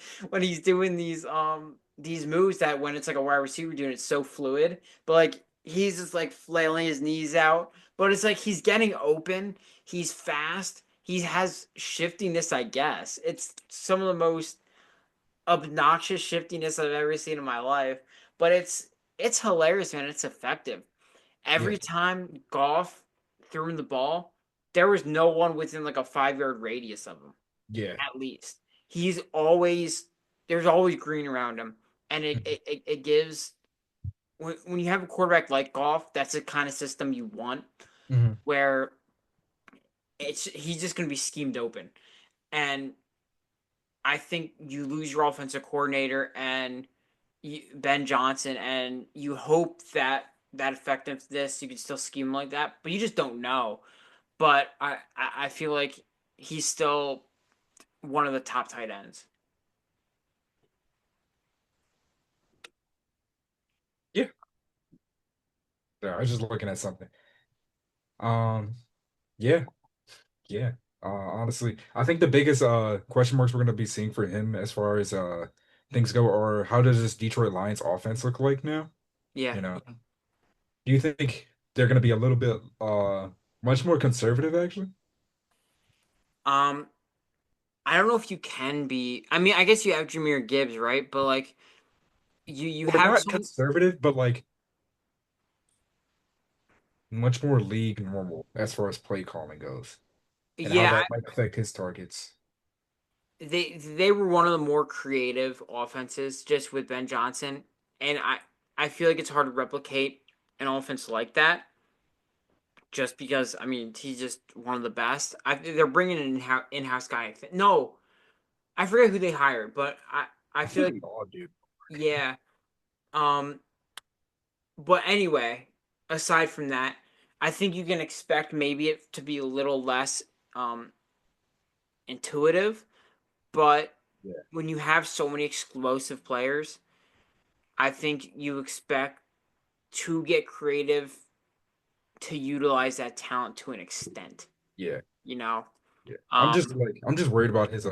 these moves that when it's like a wide receiver doing it's so fluid. But like he's just like flailing his knees out. But it's like he's getting open. He's fast. He has shiftiness, I guess. It's some of the most obnoxious shiftiness I've ever seen in my life. But it's hilarious, man. It's effective. Yeah, Every time Goff threw him the ball, there was no one within like a 5 yard radius of him, yeah. at least. He's always there's always green around him. And Mhm. it gives when you have a quarterback like Goff, that's the kind of system you want Mhm. where it's he's just gonna be schemed open. And I think you lose your offensive coordinator and Ben Johnson, and you hope that that effectiveness you can still scheme like that, but you just don't know. But I feel like he's still one of the top tight ends. Yeah. Yeah, I was just looking at something. Um, yeah, yeah. Honestly, I think the biggest question marks we're gonna be seeing for him as far as things go are how does this Detroit Lions offense look like now? Yeah. You know, do you think they're gonna be a little bit much more conservative actually? Um, I don't know if you can be. I mean, I guess you have Jameer Gibbs, right? But like you Or have not some. conservative, but like much more league normal as far as play calling goes and how Yeah, that might affect his targets. they were one of the more creative offenses just with Ben Johnson, and I feel like it's hard to replicate an offense like that. Just because I mean he's just one of the best. They're bringing an in-house guy. No, I forget who they hired, but I I feel think like we all do. yeah. Um, but anyway, aside from that, I think you can expect maybe it to be a little less um intuitive, but Yeah. when you have so many explosive players, I think you expect to get creative to utilize that talent to an extent, Yeah. you know? Yeah. Um, I'm just worried about his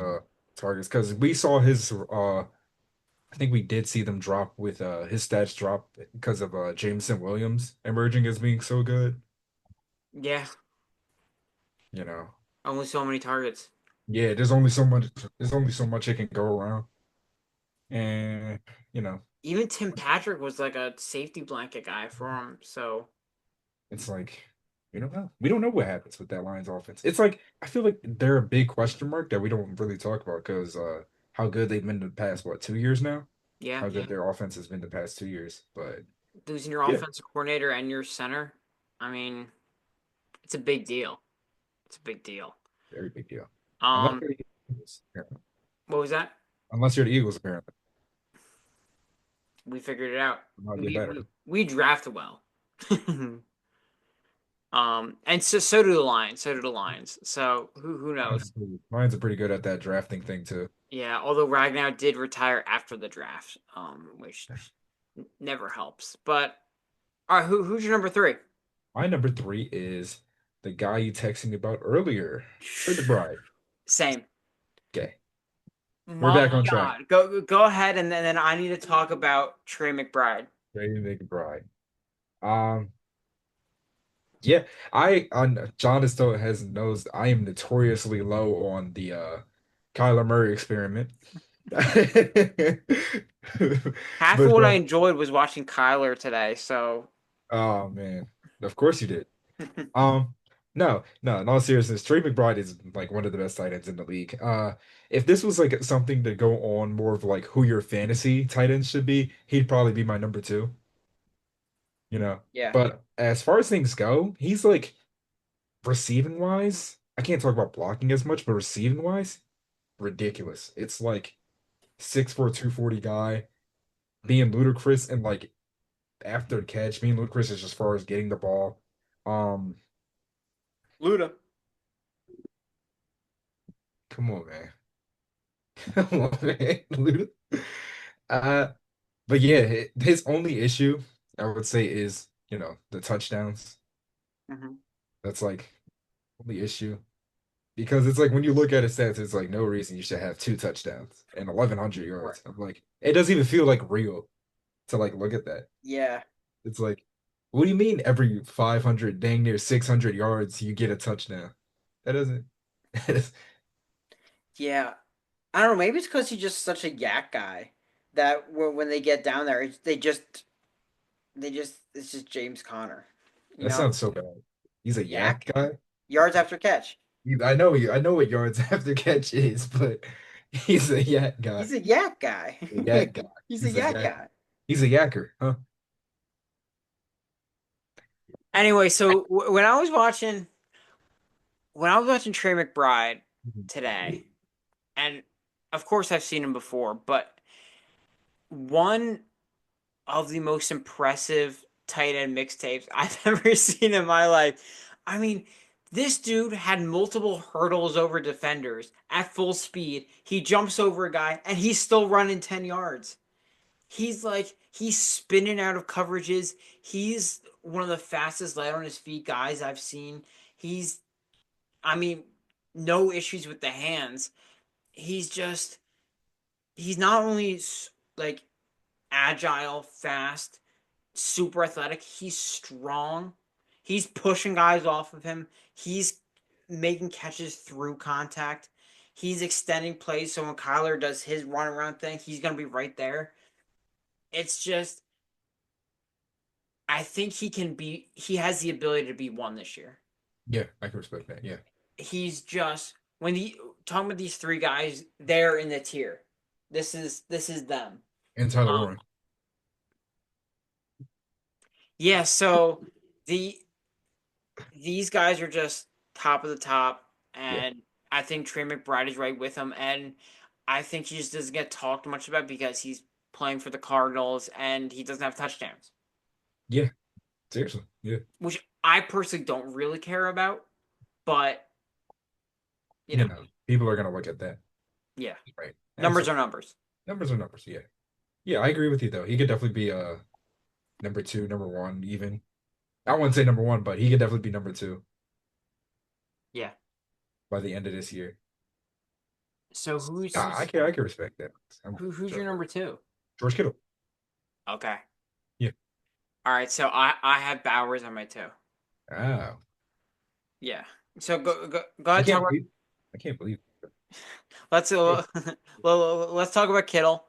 targets because we saw his I think we did see them drop with his stats drop because of Jameson Williams emerging as being so good, yeah, you know. only so many targets. Yeah, there's only so much it can go around. And you know, Even Tim Patrick was like a safety blanket guy for him. So it's like we don't know. We don't know what happens with that Lions offense. It's like I feel like they're a big question mark that we don't really talk about because how good they've been the past what 2 years now? yeah, How good their offense has been the past 2 years. But losing your yeah, offensive coordinator and your center, I mean, it's a big deal. It's a big deal. very big deal. Unless Um, you're the Eagles, apparently. what was that? Unless you're the Eagles, apparently. We figured it out. Might get We better. we, we draft well. And so do the Lions. So do the Lions. So who knows? Lions are pretty good at that drafting thing too. Yeah, although Ragnar did retire after the draft, which never helps. But all right, who's your number three? My number three is the guy you texted me about earlier, Trey McBride. Same. Okay, we're My back on track. God, go ahead, and then I need to talk about Trey McBride. Trey McBride. Um, yeah, I on John is still has knows I am notoriously low on the Kyler Murray experiment. Half of But what I enjoyed was watching Kyler today. So oh man, of course you did. Um, no, in all seriousness, Trey McBride is like one of the best tight ends in the league. If this was like something to go on more of like who your fantasy tight ends should be, he'd probably be my number two, you know. yeah, But as far as things go, he's like receiving wise, I can't talk about blocking as much, but receiving wise, ridiculous. It's like 6'4", 240 guy being ludicrous and like after the catch, being ludicrous as far as getting the ball. Um, Luda. come on, man. Come on, man. Luda. Uh, but yeah, his only issue, I would say, is, the touchdowns. Hmm. That's like only issue. Because it's like when you look at his stats, it's like no reason you should have two touchdowns and 1,100 Right. yards. I'm like, it doesn't even feel like real to like look at that. Yeah, It's like, what do you mean every 500, dang near 600 yards, you get a touchdown? That doesn't. yeah. I don't know. Maybe it's because he's just such a yak guy that when they get down there, they just it's just James Conner, you That know, sounds so bad. He's a yak yak guy. yards after catch. I know what yards after catch is, but he's a yak guy. He's a yak guy. A yak guy. He's a He's a yak yak. guy. He's a yacker, huh? Anyway, so when I was watching Trey McBride today, and of course I've seen him before, but one of the most impressive tight end mixtapes I've ever seen in my life. I mean, this dude had multiple hurdles over defenders at full speed. He jumps over a guy and he's still running 10 yards. He's spinning out of coverages. He's one of the fastest light on his feet guys I've seen. He's, I mean, no issues with the hands. He's just, he's not only like agile, fast, super athletic. He's strong. He's pushing guys off of him. He's making catches through contact. He's extending plays so when Kyler does his run around thing, he's gonna be right there. It's just I think he has the ability to be one this year. Yeah, I can respect that. Yeah. He's just when talking about these three guys, they're in the tier. This is them. And Tyler Um, Warren. yeah. So the these guys are just top of the top, Yeah. and I think Trey McBride is right with them, and I think he just doesn't get talked much about because he's playing for the Cardinals and he doesn't have touchdowns, Yeah. Seriously. Yeah. which I personally don't really care about, but you You know, know, people are gonna look at that. yeah, Right. And numbers so are numbers. numbers are numbers. Yeah. Yeah, I agree with you though. He could definitely be number two, number one, even. I wouldn't say number one, but he could definitely be number two Yeah. by the end of this year. So who's Ah, I who's can respect that. I'm who's your sure. number two? George Kittle. Okay. Yeah. All right. So I have Bowers on my two. Oh. Yeah. So go I ahead talk can't about believe I can't believe let's it. let's talk about Kittle.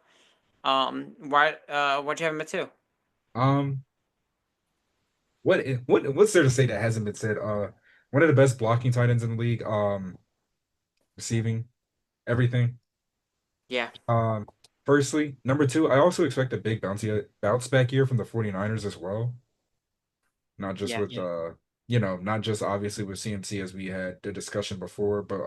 Why'd you have him at two? Um what's there to say that hasn't been said? One of the best blocking tight ends in the league, receiving everything. Yeah. Um Firstly, number two, I also expect a big bounce back year from the 49ers as well. Not just Yeah. with Yeah. not just obviously with CMC as we had the discussion before, but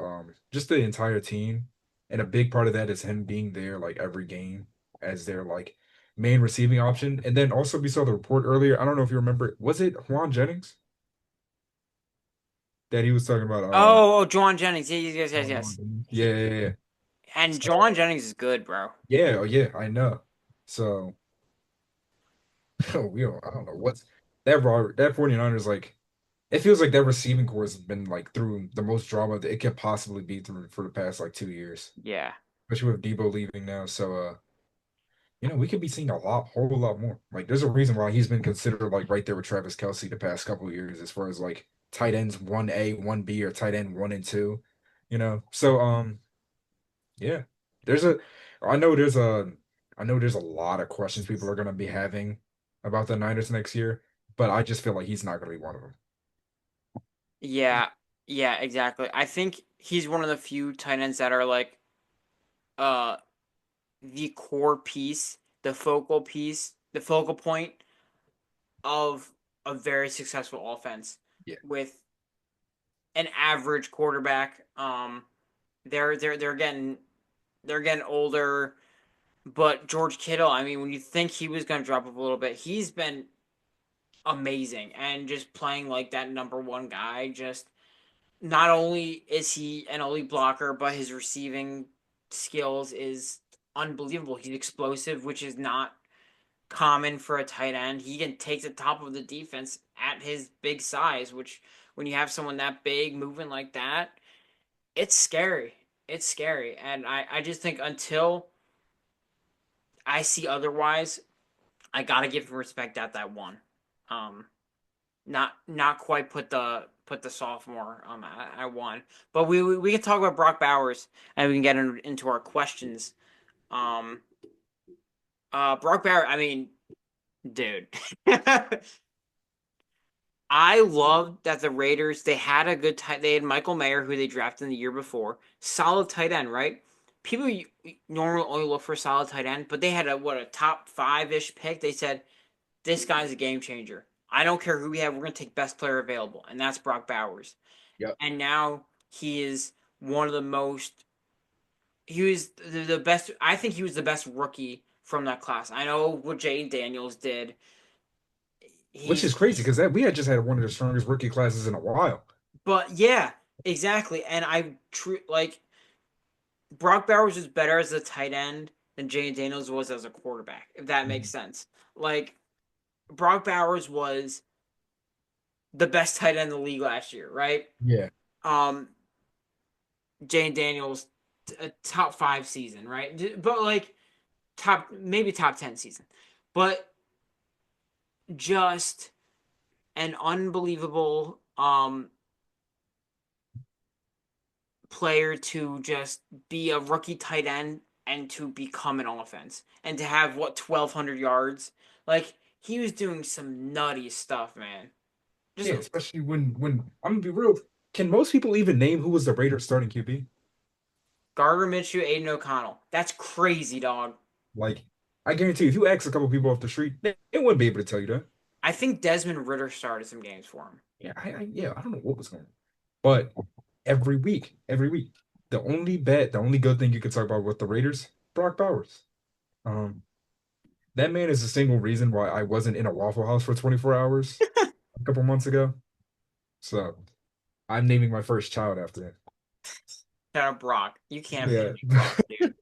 just the entire team. And a big part of that is him being there like every game as their like main receiving option. And then also we saw the report earlier. I don't know if you remember, was it Juan Jennings that he was talking about Oh, Juwan Jennings. Yes, yes, yes, yes. Yeah, yeah, yeah. And So Juwan Jennings is good, bro. yeah, oh yeah, I know. So I don't know what's that 49ers like. It feels like that receiving core has been like through the most drama that it could possibly be through for the past like 2 years, Yeah. especially with Debo leaving now. So, we could be seeing a whole lot more. Like, there's a reason why he's been considered like right there with Travis Kelce the past couple of years, as far as like tight ends 1A, 1B, or tight end one and two. So yeah, there's a, I know there's a, I know there's a lot of questions people are gonna be having about the Niners next year, but I just feel like he's not gonna be one of them. Yeah. Yeah, exactly. I think he's one of the few tight ends that are like uh the core piece, the focal point of a very successful offense Yeah, with an average quarterback. They're getting older, but George Kittle, I mean, when you think he was going to drop off a little bit, he's been amazing and just playing like that number one guy. Just not only is he an elite blocker, but his receiving skills is unbelievable. He's explosive, which is not common for a tight end. He can take the top of the defense at his big size, which when you have someone that big moving like that, it's scary. It's scary. And I just think until I see otherwise, I gotta give him respect at that one. Um not quite put the sophomore at one. But we can talk about Brock Bowers and we can get into our questions. Um Brock Bowers, I mean, dude. I love that the Raiders they had a good tight. They had Michael Mayer, who they drafted in the year before, solid tight end, right? People normally only look for a solid tight end, but they had a top five ish pick. They said this guy's a game changer. I don't care who we have. We're gonna take best player available, and that's Brock Bowers. yep, And now he is one of the most. He was the best. I think he was the best rookie from that class. I know what Jay Daniels did. which is He's crazy because that we had just had one of the strongest rookie classes in a while. But yeah, exactly. And like Brock Bowers was better as a tight end than Jay Daniels was as a quarterback, if that makes Mhm. sense. Like Brock Bowers was the best tight end in the league last year, right? Yeah, Um, Jay Daniels a top five season, right? But like top 10 season, but just an unbelievable player to just be a rookie tight end and to become an offense and to have 1,200 yards. Like he was doing some nutty stuff, man. Just yeah, especially when I'm gonna be real. Can most people even name who was the Raiders starting QB? Gardner Minshew, Aiden O'Connell. That's crazy, dog. Like, I guarantee you, if you ask a couple people off the street, they wouldn't be able to tell you that. I think Desmond Ritter started some games for him. Yeah, I don't know what was going on. But every week, the only good thing you could talk about with the Raiders, Brock Bowers. Um, that man is the single reason why I wasn't in a Waffle House for 24 hours a couple months ago. So I'm naming my first child after him. Shout out Brock. You can't Yeah. finish Brock, dude.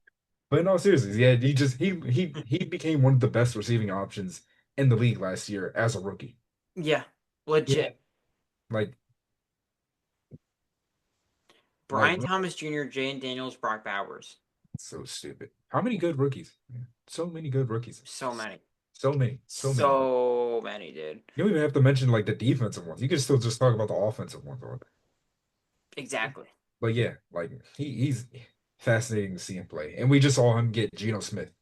But no, seriously, yeah, he became one of the best receiving options in the league last year as a rookie. Yeah, Yeah. legit. Like Brian what? Thomas Jr., Jane Daniels, Brock Bowers. So stupid. How many good rookies? So many good rookies. So many. So many. So many, dude. You don't even have to mention like the defensive ones. You can still just talk about the offensive ones. Exactly. But yeah, like he's fascinating to see him play. And we just saw him get Geno Smith.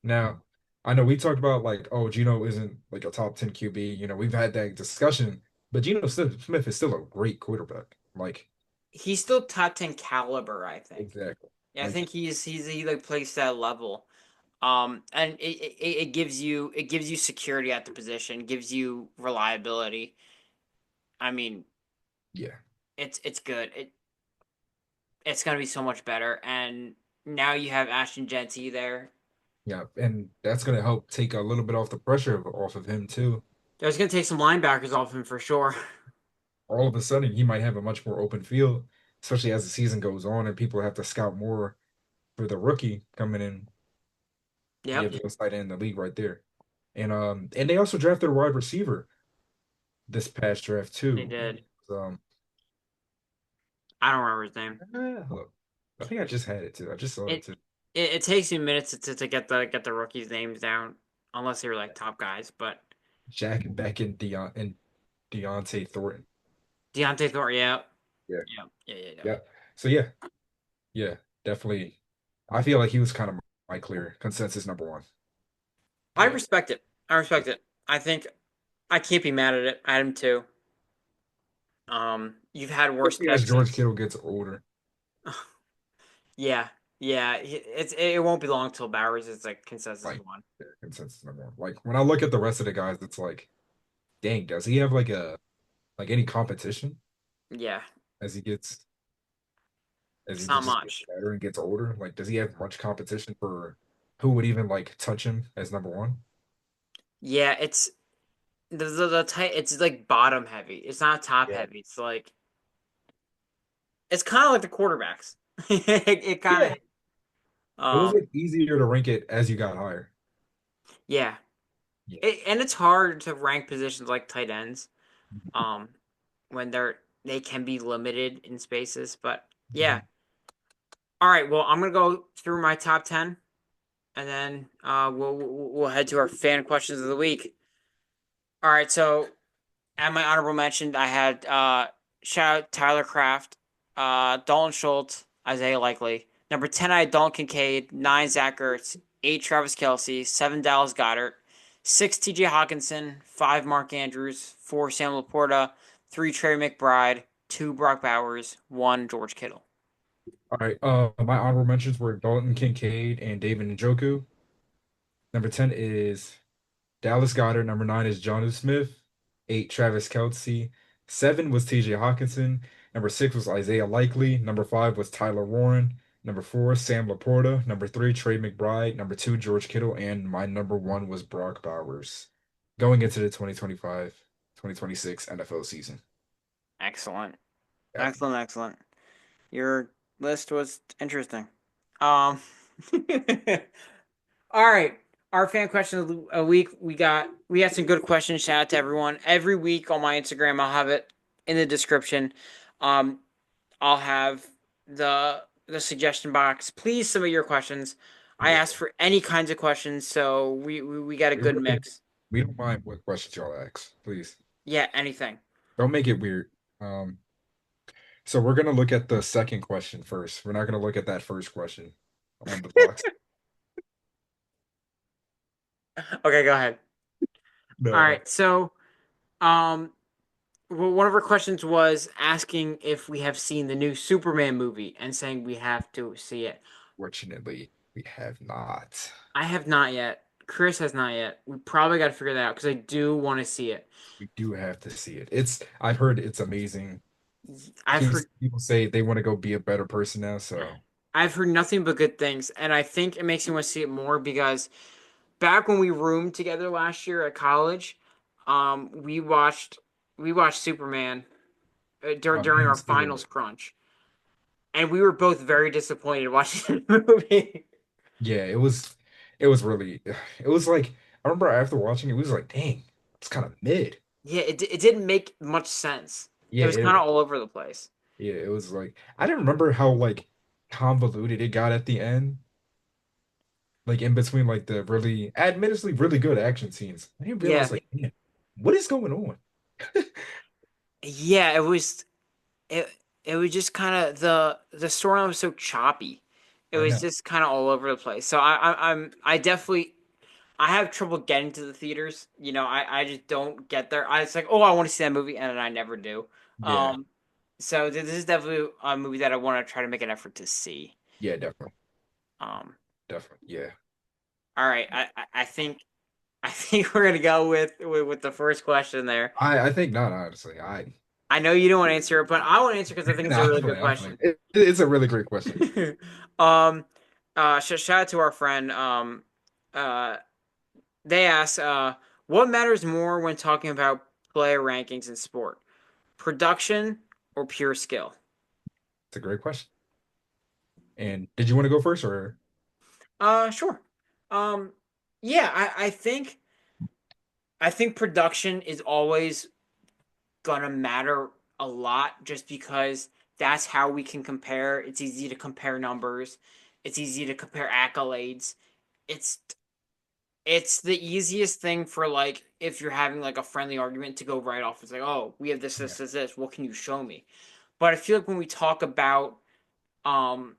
Now, I know we talked about like, oh, Geno isn't like a top 10 QB. We've had that discussion, but Smith is still a great quarterback. Like, He's still top 10 caliber, I think. exactly. Yeah, I Like, think he like plays that level. And it gives you security at the position, gives you reliability. I mean, yeah. it's good. It's gonna be so much better. And now you have Ashton Genty there. Yeah. And that's gonna help take a little bit off the pressure off of him too. There's gonna take some linebackers off him for sure. All of a sudden he might have a much more open field, especially as the season goes on and people have to scout more for the rookie coming in. You Yep, have the best tight end in the league right there. And they also drafted a wide receiver this past draft they too. did. Um I don't remember his name. look, I think I just had it too. I just saw it It too. it takes you minutes to get the rookies' names down, unless they were like top guys. But Jack Beck and Deontay Thornton. Deontay Thornton, yeah, Yeah. yeah. Yeah. So yeah, definitely. I feel like he was kind of my clear consensus number one. I Yeah. respect it. I respect it. I think I can't be mad at it. I am too. You've had worse Especially as picks. George Kittle gets older. Yeah, yeah. It won't be long till Bowers is like consensus Like one. yeah, consensus number one. Like when I look at the rest of the guys, it's like, dang, does he have like any competition Yeah, as he gets as it's he not just gets much. better and gets older? Like, does he have much competition for who would even like touch him as number one? Yeah, it's the tight. It's like bottom heavy. It's not top Yeah. heavy. It's kind of like the quarterbacks. It kind of Yeah. It was um like easier to rank it as you got higher. yeah. Yeah. And it's hard to rank positions like tight ends um when they can be limited in spaces. But yeah. Mhm. All right. Well, I'm gonna go through my top 10, and then we'll head to our fan questions of the week. All right. So at my honorable mention, I had shout out Tyler Kraft, Dalton Schultz, Isaiah Likely. Number 10, I had Dalton Kincaid. 9, Zach Ertz. 8, Travis Kelsey. 7, Dallas Goddard. 6, TJ Hawkinson. 5, Mark Andrews. 4, Sam Laporta. 3, Trey McBride. 2, Brock Bowers. 1, George Kittle. All right. My honorable mentions were Dalton Kincaid and David Njoku. Number 10 is Dallas Goddard. Number 9 is Jonnu Smith. 8, Travis Kelce. 7 was TJ Hawkinson. Number 6 was Isaiah Likely. Number 5 was Tyler Warren. Number 4, Sam Laporta. Number 3, Trey McBride. Number 2, George Kittle. And my number 1 was Brock Bowers. Going into the 2025-2026 NFL season. Excellent. Yeah. Excellent. Your list was interesting. Um, all right. Our fan question of the week. We had some good questions. Shout out to everyone. Every week on my Instagram, I'll have it in the description. Um, I'll have the suggestion box. Please submit your questions. I Yeah. asked for any kinds of questions, so we got a We good really mix. we don't mind what questions y'all ask, please. Yeah, anything. Don't make it weird. So we're gonna look at the second question first. We're not gonna look at that first question on the box. Okay, go ahead. All No. right. So, um, well, one of our questions was asking if we have seen the new Superman movie and saying we have to see it. Fortunately, we have not. I have not yet. Chris has not yet. We probably got to figure that out because I do want to see it. We do have to see it. I've heard it's amazing. I've heard People say they want to go be a better person now, so I've heard nothing but good things, and I think it makes me want to see it more because back when we roomed together last year at college, we watched Superman during Man our of finals Steel. crunch, and we were both very disappointed watching the movie. Yeah, it was really it was like I remember after watching it, it was like, dang, it's kind of mid. Yeah, it didn't make much sense. It Yeah, was kind of all over the place. yeah, it was like I didn't remember how like convoluted it got at the end. Like in between like the really admittedly really good action scenes. I didn't Yeah, realize like, man, what is going on? yeah, it it was just kind of the storyline was so choppy. It I was know. just kind of all over the place. So I definitely I have trouble getting to the theaters. I just don't get there. It's like, oh, I want to see that movie, and I never do. Yeah, Um, so this is definitely a movie that I want to try to make an effort to see. yeah, definitely. Um, Definitely. Yeah. all right, I think I think we're gonna go with the first question there. I think not honestly. I know you don't want to answer it, but I want to answer because I think it's No, a I'm really good playing. I'm playing. question. It's a really great question. um, shout out to our friend. Uh, they asked, what matters more when talking about player rankings in sport? Production or pure skill? It's a great question. And did you want to go first or Sure. Um, yeah, I think production is always gonna matter a lot just because that's how we can compare. It's easy to compare numbers. It's easy to compare accolades. It's it's the easiest thing for like if you're having like a friendly argument to go right off. It's like, oh, we have this, yeah. this, this, this. What can you show me? But I feel like when we talk about um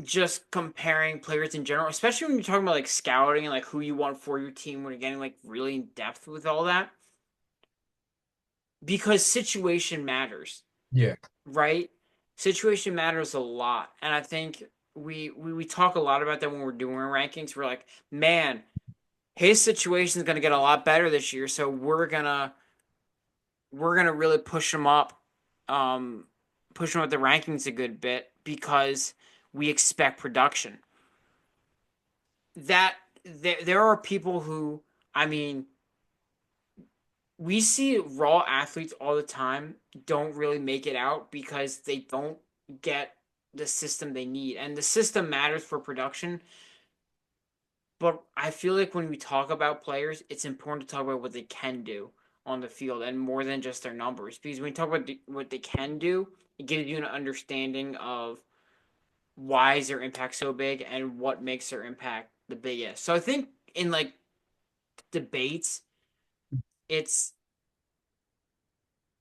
just comparing players in general, especially when you're talking about like scouting and like who you want for your team when you're getting like really in depth with all that, because situation matters, Yeah. right? Situation matters a lot. And I think we talk a lot about that when we're doing rankings. We're like, man, his situation is going to get a lot better this year, so we're gonna really um, push him up the rankings a good bit because we expect production. That there are people who, I mean, we see raw athletes all the time don't really make it out because they don't get the system they need, and the system matters for production. But I feel like when we talk about players, it's important to talk about what they can do on the field and more than just their numbers. Because when you talk about what they can do, it gives you an understanding of why is their impact so big and what makes their impact the biggest. So I think in like debates, it's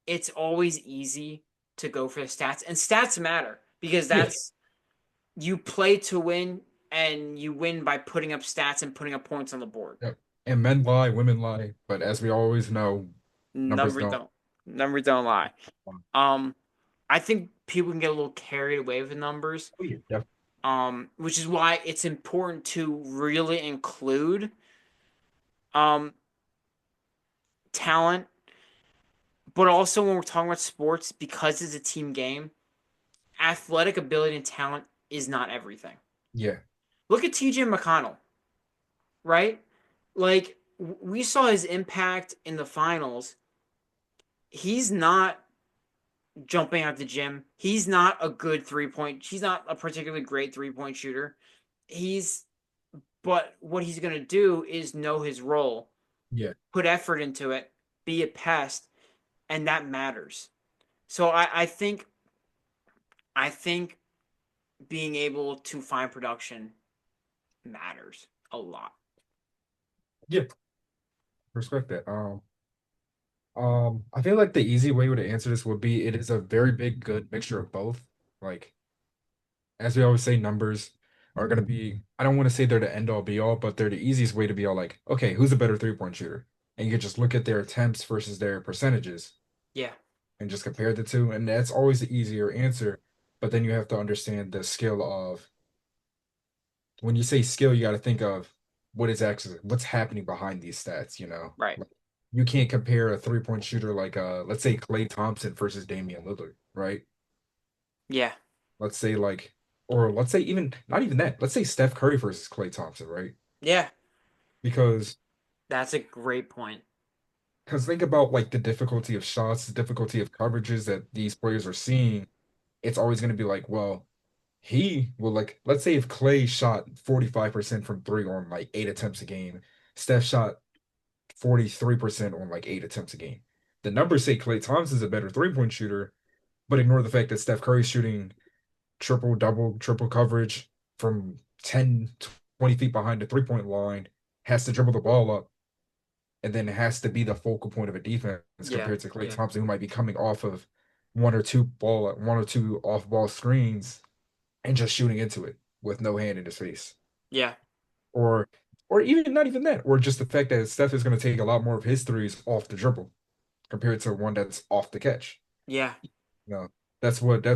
it's always easy to go for the stats, and stats matter because Yeah. that's you play to win, and you win by putting up stats and putting up points on the board. Yep. And men lie, women lie, but as we always know, numbers Numbers don't. don't numbers don't lie. Um, I think people can get a little carried away with the numbers. Oh yeah, definitely. Which is why it's important to really include um talent, but also when we're talking about sports, because it's a team game, athletic ability and talent is not everything. Yeah. Look at TJ McConnell, right? Like we saw his impact in the finals. He's not jumping out the gym. He's not a good 3 point. He's not a particularly great 3 point shooter. He's But what he's gonna do is know his role, Yeah. put effort into it, be a pest, and that matters. So I think being able to find production matters a lot. Yeah. Respect that. I feel like the easy way to answer this would be it is a very big good mixture of both. Like as we always say, numbers are gonna be I don't want to say they're the end all be all, but they're the easiest way to be all like, okay, who's a better 3-point shooter? And you can just look at their attempts versus their percentages. Yeah. and just compare the two, and that's always the easier answer. But then you have to understand the skill of when you say skill, you got to think of what's happening behind these stats, you know? Right. Like, you can't compare a three-point shooter like let's say Klay Thompson versus Damian Lillard, right? Yeah. Let's say like or let's say even not even that. Let's say Steph Curry versus Klay Thompson, right? Yeah. Because That's a great point. think about like the difficulty of shots, the difficulty of coverages that these players are seeing. It's always going to be like, well, he will like let's say if Klay shot 45% from three on like 8 attempts a game, Steph shot 43% on like 8 attempts a game. The numbers say Klay Thompson's a better three-point shooter, but ignore the fact that Steph Curry's shooting triple, double, triple coverage from 10, 20 feet behind the three-point line, has to dribble the ball up, and then has to be the focal point of a defense Yeah. compared to Klay Thompson, who might be coming off of one or two off-ball screens and just shooting into it with no hand in his face. Yeah. Or or even not even that, or just the fact that Steph is going to take a lot more of his threes off the dribble compared to one that's off the catch. Yeah. You know, that's where the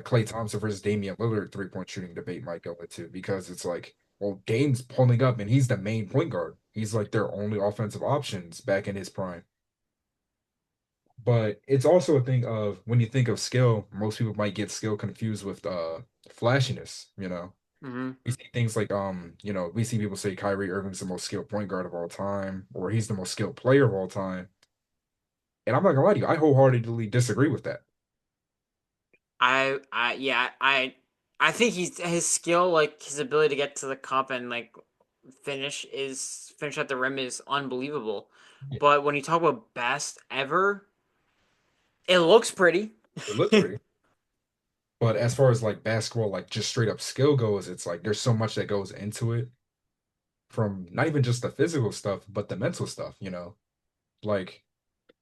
Klay Thompson versus Damian Lillard three-point shooting debate might go into because it's like, well, Dame's pulling up and he's the main point guard. He's like their only offensive options back in his prime. But it's also a thing of when you think of skill, most people might get skill confused with flashiness, you know. Hmm. We see things like we see people say Kyrie Irving's the most skilled point guard of all time, or he's the most skilled player of all time. And I'm not gonna lie to you, I wholeheartedly disagree with that. Yeah, I think his skill, like his ability to get to the cup and like finish at the rim is unbelievable. Yeah, But when you talk about best ever, it looks pretty. it looks pretty. But as far as like basketball, like just straight up skill goes, it's like there's so much that goes into it from not even just the physical stuff, but the mental stuff, you know? Like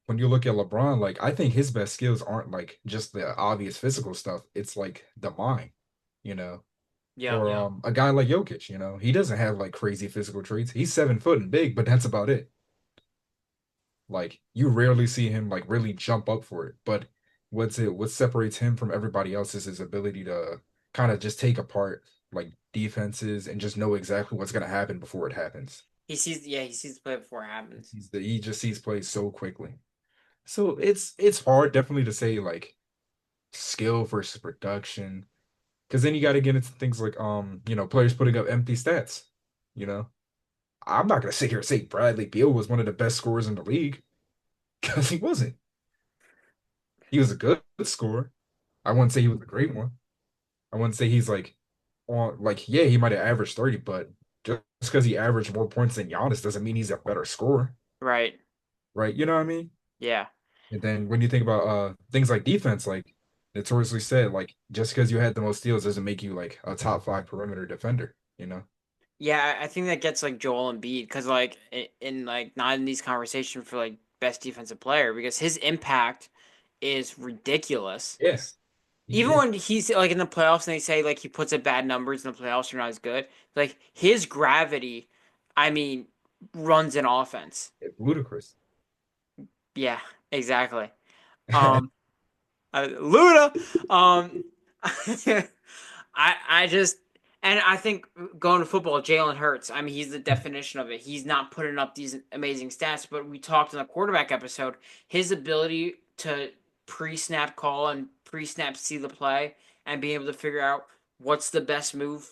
when you look at LeBron, like I think his best skills aren't like just the obvious physical stuff. It's like the mind, you know? Yeah. Or a guy like Jokic, you know, he doesn't have like crazy physical traits. He's 7 foot and big, but that's about it. Like you rarely see him like really jump up for it. But what separates him from everybody else is his ability to kind of just take apart like defenses and just know exactly what's gonna happen before it happens. He sees the play before it happens. He just sees plays so quickly. So it's hard definitely to say like skill versus production. Because then you got to get into things like players putting up empty stats. You know, I'm not gonna sit here and say Bradley Beal was one of the best scorers in the league because he wasn't. He was a good scorer. I wouldn't say he was a great one. I wouldn't say he's like on like yeah, he might have averaged 30, but just because he averaged more points than Giannis doesn't mean he's a better scorer, Right. right? You know what I mean? Yeah. And then when you think about things like defense, like notoriously said, like just because you had the most steals doesn't make you like a top five perimeter defender, you know? Yeah, I think that gets like Joel Embiid because like in like not in these conversations for like best defensive player because his impact is ridiculous. Yes. Even Yeah. when he's like in the playoffs and they say like he puts up bad numbers in the playoffs are not as good, like his gravity, I mean, runs an offense. It's ludicrous. Yeah, exactly. Um, Luda. I just and I think going to football, Jalen Hurts. I mean, he's the definition of it. He's not putting up these amazing stats, but we talked in the quarterback episode. His ability to pre-snap call and pre-snap see the play and be able to figure out what's the best move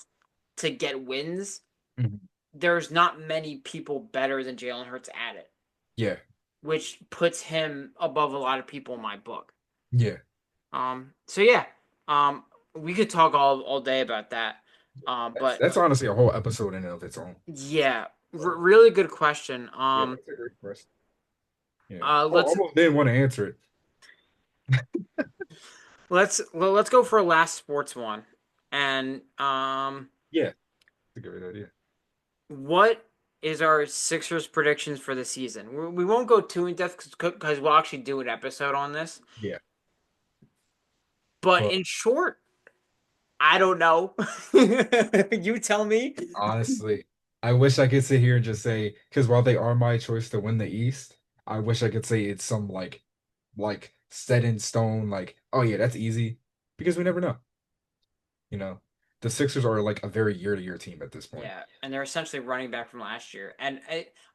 to get wins. Mhm. There's not many people better than Jalen Hurts at it, Yeah. which puts him above a lot of people in my book. Yeah. So yeah, um, we could talk all day about that. That's But that's honestly a whole episode in and of its own. yeah, So, really good question. yeah, that's a great question. Yeah. I Let's almost didn't want to answer it. let's go for a last sports one. And Yeah, it's a great idea. what is our Sixers predictions for the season? We won't go too in depth because we'll actually do an episode on this. Yeah. But But in short, I don't know. You tell me. honestly, I wish I could sit here and just say, because while they are my choice to win the East, I wish I could say it's some like set in stone, like, oh yeah, that's easy, because we never know. You know, the Sixers are like a very year-to-year team at this point. Yeah, and they're essentially running back from last year. And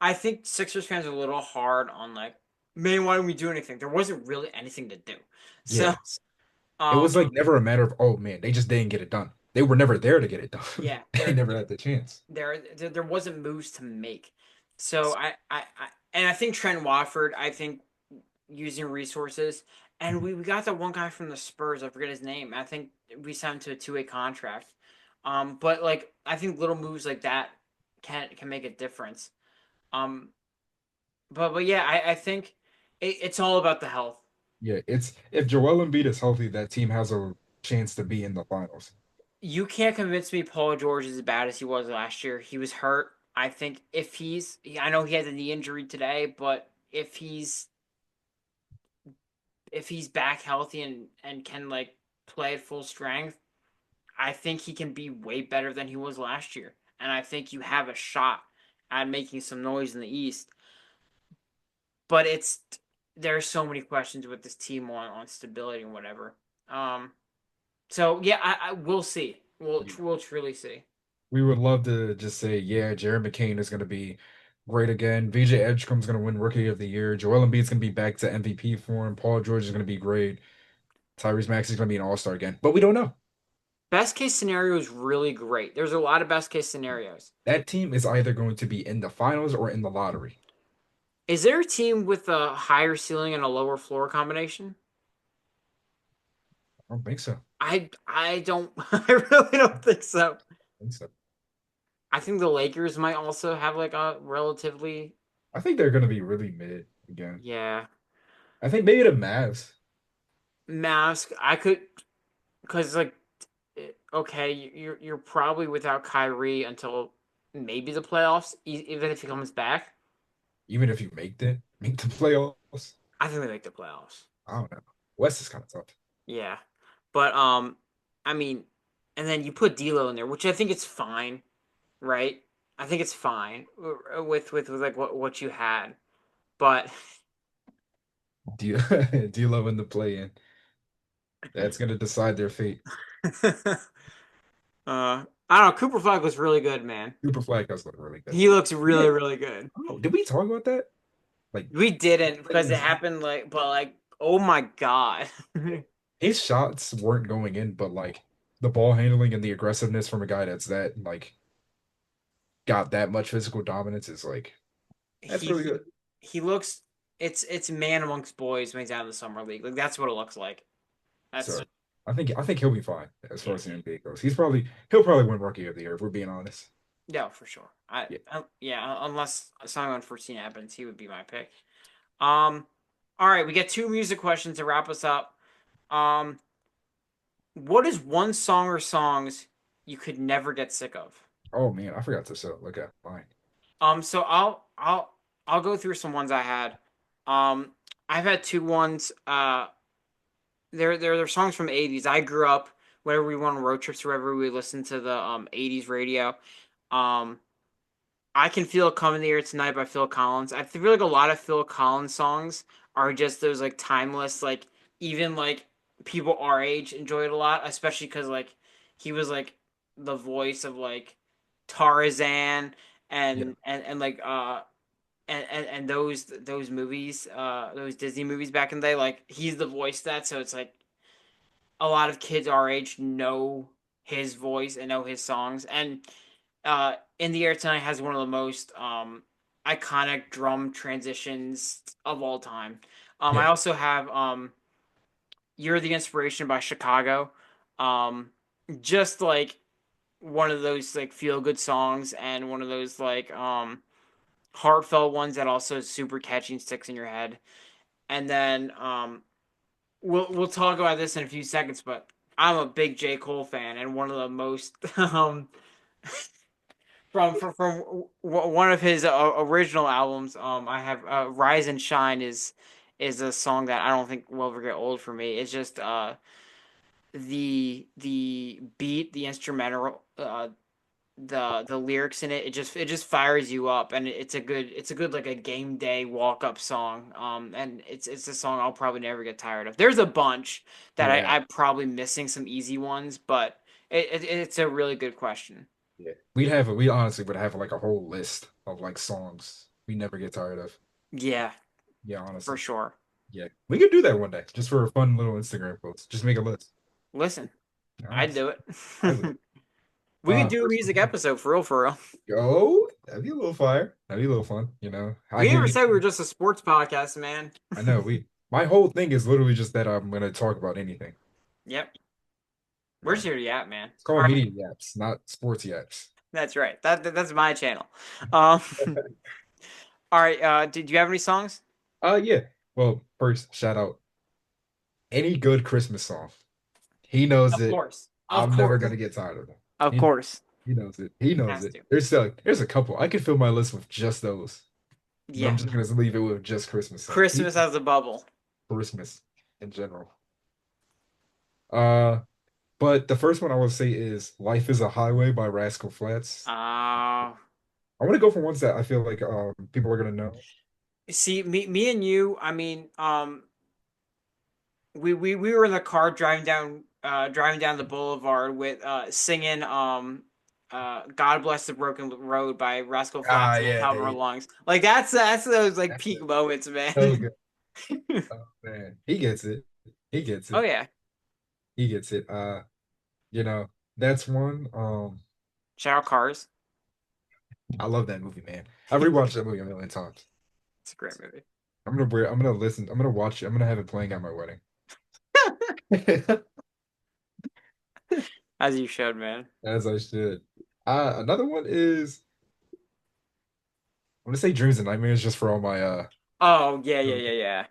I think Sixers fans are a little hard on like, man, why didn't we do anything? There wasn't really anything to do. So, Yeah, it um, was like never a matter of, oh man, they just didn't get it done. They were never there to get it done. yeah, They never had the chance. there wasn't moves to make. So and I think Trent Watford, I think using resources, and Mhm. we got that one guy from the Spurs. I forget his name. I think we signed him to a 2-way contract. But like I think little moves like that can make a difference. Um, but yeah, I think it's all about the health. Yeah, it's if Joel Embiid is healthy, that team has a chance to be in the finals. You can't convince me Paul George is as bad as he was last year. He was hurt. I think if I know he has a knee injury today, but if he's back healthy and can like play at full strength, I think he can be way better than he was last year. And I think you have a shot at making some noise in the East. But there's so many questions with this team on stability and whatever. Um, so yeah, I we'll see. Yeah. We'll truly see. We would love to just say, yeah, Jared McCain is going to be great again. VJ Edgecombe's going to win Rookie of the Year. Joel Embiid's going to be back to MVP form. Paul George is going to be great. Tyrese Maxey's going to be an All-Star again, but we don't know. Best case scenario is really great. There's a lot of best case scenarios. That team is either going to be in the finals or in the lottery. Is there a team with a higher ceiling and a lower floor combination? I don't think so. I don't I really don't think so. I think so. I think the Lakers might also have like a relatively I think they're going to be really mid again. yeah I think maybe the Mavs. mask. I could because like okay, you're probably without Kyrie until maybe the playoffs, even if he comes back. Even if you make the playoffs. I think they make the playoffs. I don't know. West is kind of tough. Yeah, but I mean, and then you put D'Lo in there, which I think it's fine, right? I think it's fine with like what you had, but D D'Lo in the play-in. That's going to decide their fate. I don't know. Cooper Flag was really good, man. Super Flag does look really good. He looks Yeah. really good. Oh, did we talk about that? Like We didn't because it happened like, but like, oh my god. his shots weren't going in, but like the ball handling and the aggressiveness from a guy that's that like got that much physical dominance is like that's really he good. he looks it's man amongst boys when he's out of the summer league. Like that's what it looks like. So That's I think he'll be fine as far yeah as the NBA goes. He'll probably win Rookie of the Year if we're being honest. yeah for sure. Yeah. Yeah unless something unforeseen happens, he would be my pick. Um, all right, we get two music questions to wrap us up. Um, what is one song or songs you could never get sick of? Oh man, I forgot to look at mine. So I'll go through some ones I had. Um, I've had two ones. They're songs from the 80s. I grew up whenever we went on road trips, wherever we listened to the 80s radio. Um, I Can Feel It Coming the Air Tonight by Phil Collins. I feel like a lot of Phil Collins songs are just those like timeless, like even like people our age enjoy it a lot, especially because like he was like the voice of like Tarzan Yeah. and like and those movies, those Disney movies back in the day, like he's the voice of that, so it's like a lot of kids our age know his voice and know his songs. And In the Air Tonight has one of the most iconic drum transitions of all time. I Yeah. also have You're the Inspiration by Chicago. Um, just like one of those like feel good songs and one of those like heartfelt ones that also is super catchy and sticks in your head. And then we'll talk about this in a few seconds, but I'm a big J. Cole fan, and one of the most from one of his original albums. I have "Rise and Shine" is a song that I don't think will ever get old for me. It's just the beat, the instrumental, the lyrics in it, it just fires you up, and it's a good like a game day walk up song. And it's a song I'll probably never get tired of. There's a bunch that Yeah, I'm probably missing some easy ones, but it's a really good question. yeah. We honestly would have like a whole list of like songs we never get tired of. Yeah, Yeah, for honestly. sure. Yeah. We could do that one day just for a fun little Instagram post. Just make a list. Listen, I'd Honestly. do I would. it. We could do a First music one. episode for real, for real. Go. That'd be a little fire. That'd be a little fun, I We give never you said we were just a sports podcast, man. I know my whole thing is literally just that I'm gonna talk about anything. Yep, we're Yeah. just here to yap, man. It's All called right, media yaps, not sports yaps. that's right. That's my channel. Um, all right. Did you have any songs? Yeah. Well, first, shout out any good Christmas song. He knows Of it. course, of I'm never course, gonna get tired of him. of He, course. he knows it. He knows Has it. to. There's a couple. I could fill my list with just those. But I'm Yeah, just gonna leave it with just Christmas songs. Christmas has a bubble. Christmas in general. Uh, but the first one I would say is "Life Is a Highway" by Rascal Flatts. Uh, I want to go for ones that I feel like people are gonna know. see, me and you. I mean, we were in the car driving down the boulevard with singing God Bless the Broken Road by Rascal Ah, Flatts at the yeah, top of our lungs. Like that's those like that's peak it. moments, So man. good. Oh man, he gets it. He gets Oh it. yeah. He gets it. You know, that's one. Shout out Cars. I love that movie, man. I've rewatched that movie a million times. It's a great movie. I'm gonna listen. I'm gonna watch it. I'm gonna have it playing at my wedding. As you showed, man. As I should. Another one is I'm gonna say Dreams and Nightmares just for all my Oh yeah, yeah, yeah, yeah.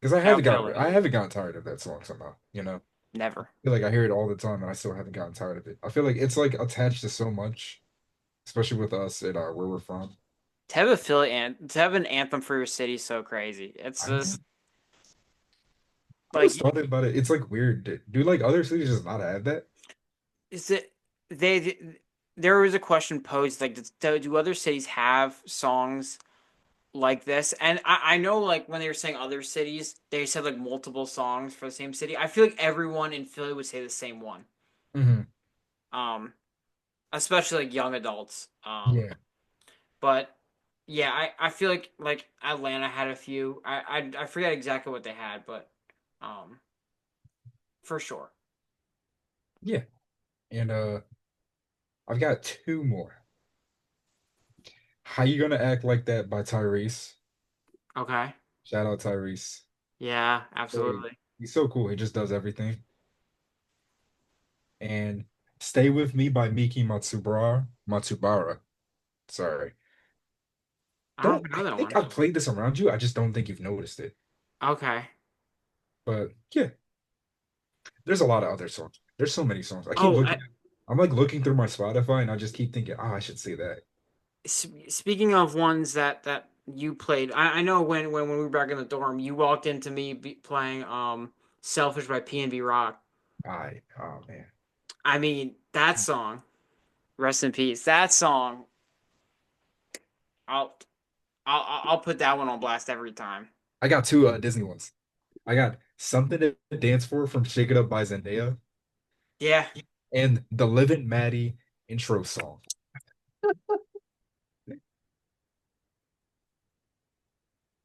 because Accountability. I haven't gotten tired of that song somehow, Never. I feel like I hear it all the time and I still haven't gotten tired of it. I feel like it's like attached to so much, especially with us and where we're from. To have an anthem for your city is so crazy. It's I know. just I was like thought about it. It's like weird. Do like other cities just not have that? is it they there was a question posed like do other cities have songs like this? And I know like when they were saying other cities, they said like multiple songs for the same city. I feel like everyone in Philly would say the same one. Hmm. Um, especially like young adults. Yeah. But yeah, I feel like Atlanta had a few. I forget exactly what they had, but um for sure. Yeah. And I've got two more. How You Gonna Act Like That by Tyrese. Okay. Shout out Tyrese. Yeah, Hey, absolutely. he's so cool. He just does everything. And Stay With Me by Miki Matsubara. Sorry. I don't Don't I know that think one. I've played this around you? I just don't think you've noticed it. Okay. But yeah, there's a lot of other songs. There's so many songs. Oh, I'm like looking through my Spotify and I just keep thinking, oh, I should say that. speaking of ones that you played, I know when we were back in the dorm, you walked into me playing "Selfish" by PNB Rock. Oh man. I mean that song, rest in peace. That song, I'll I'll put that one on blast every time. I got two Disney ones. I got Something to Dance For from Shake It Up by Zendaya Yeah, and the Livin' Maddie intro song.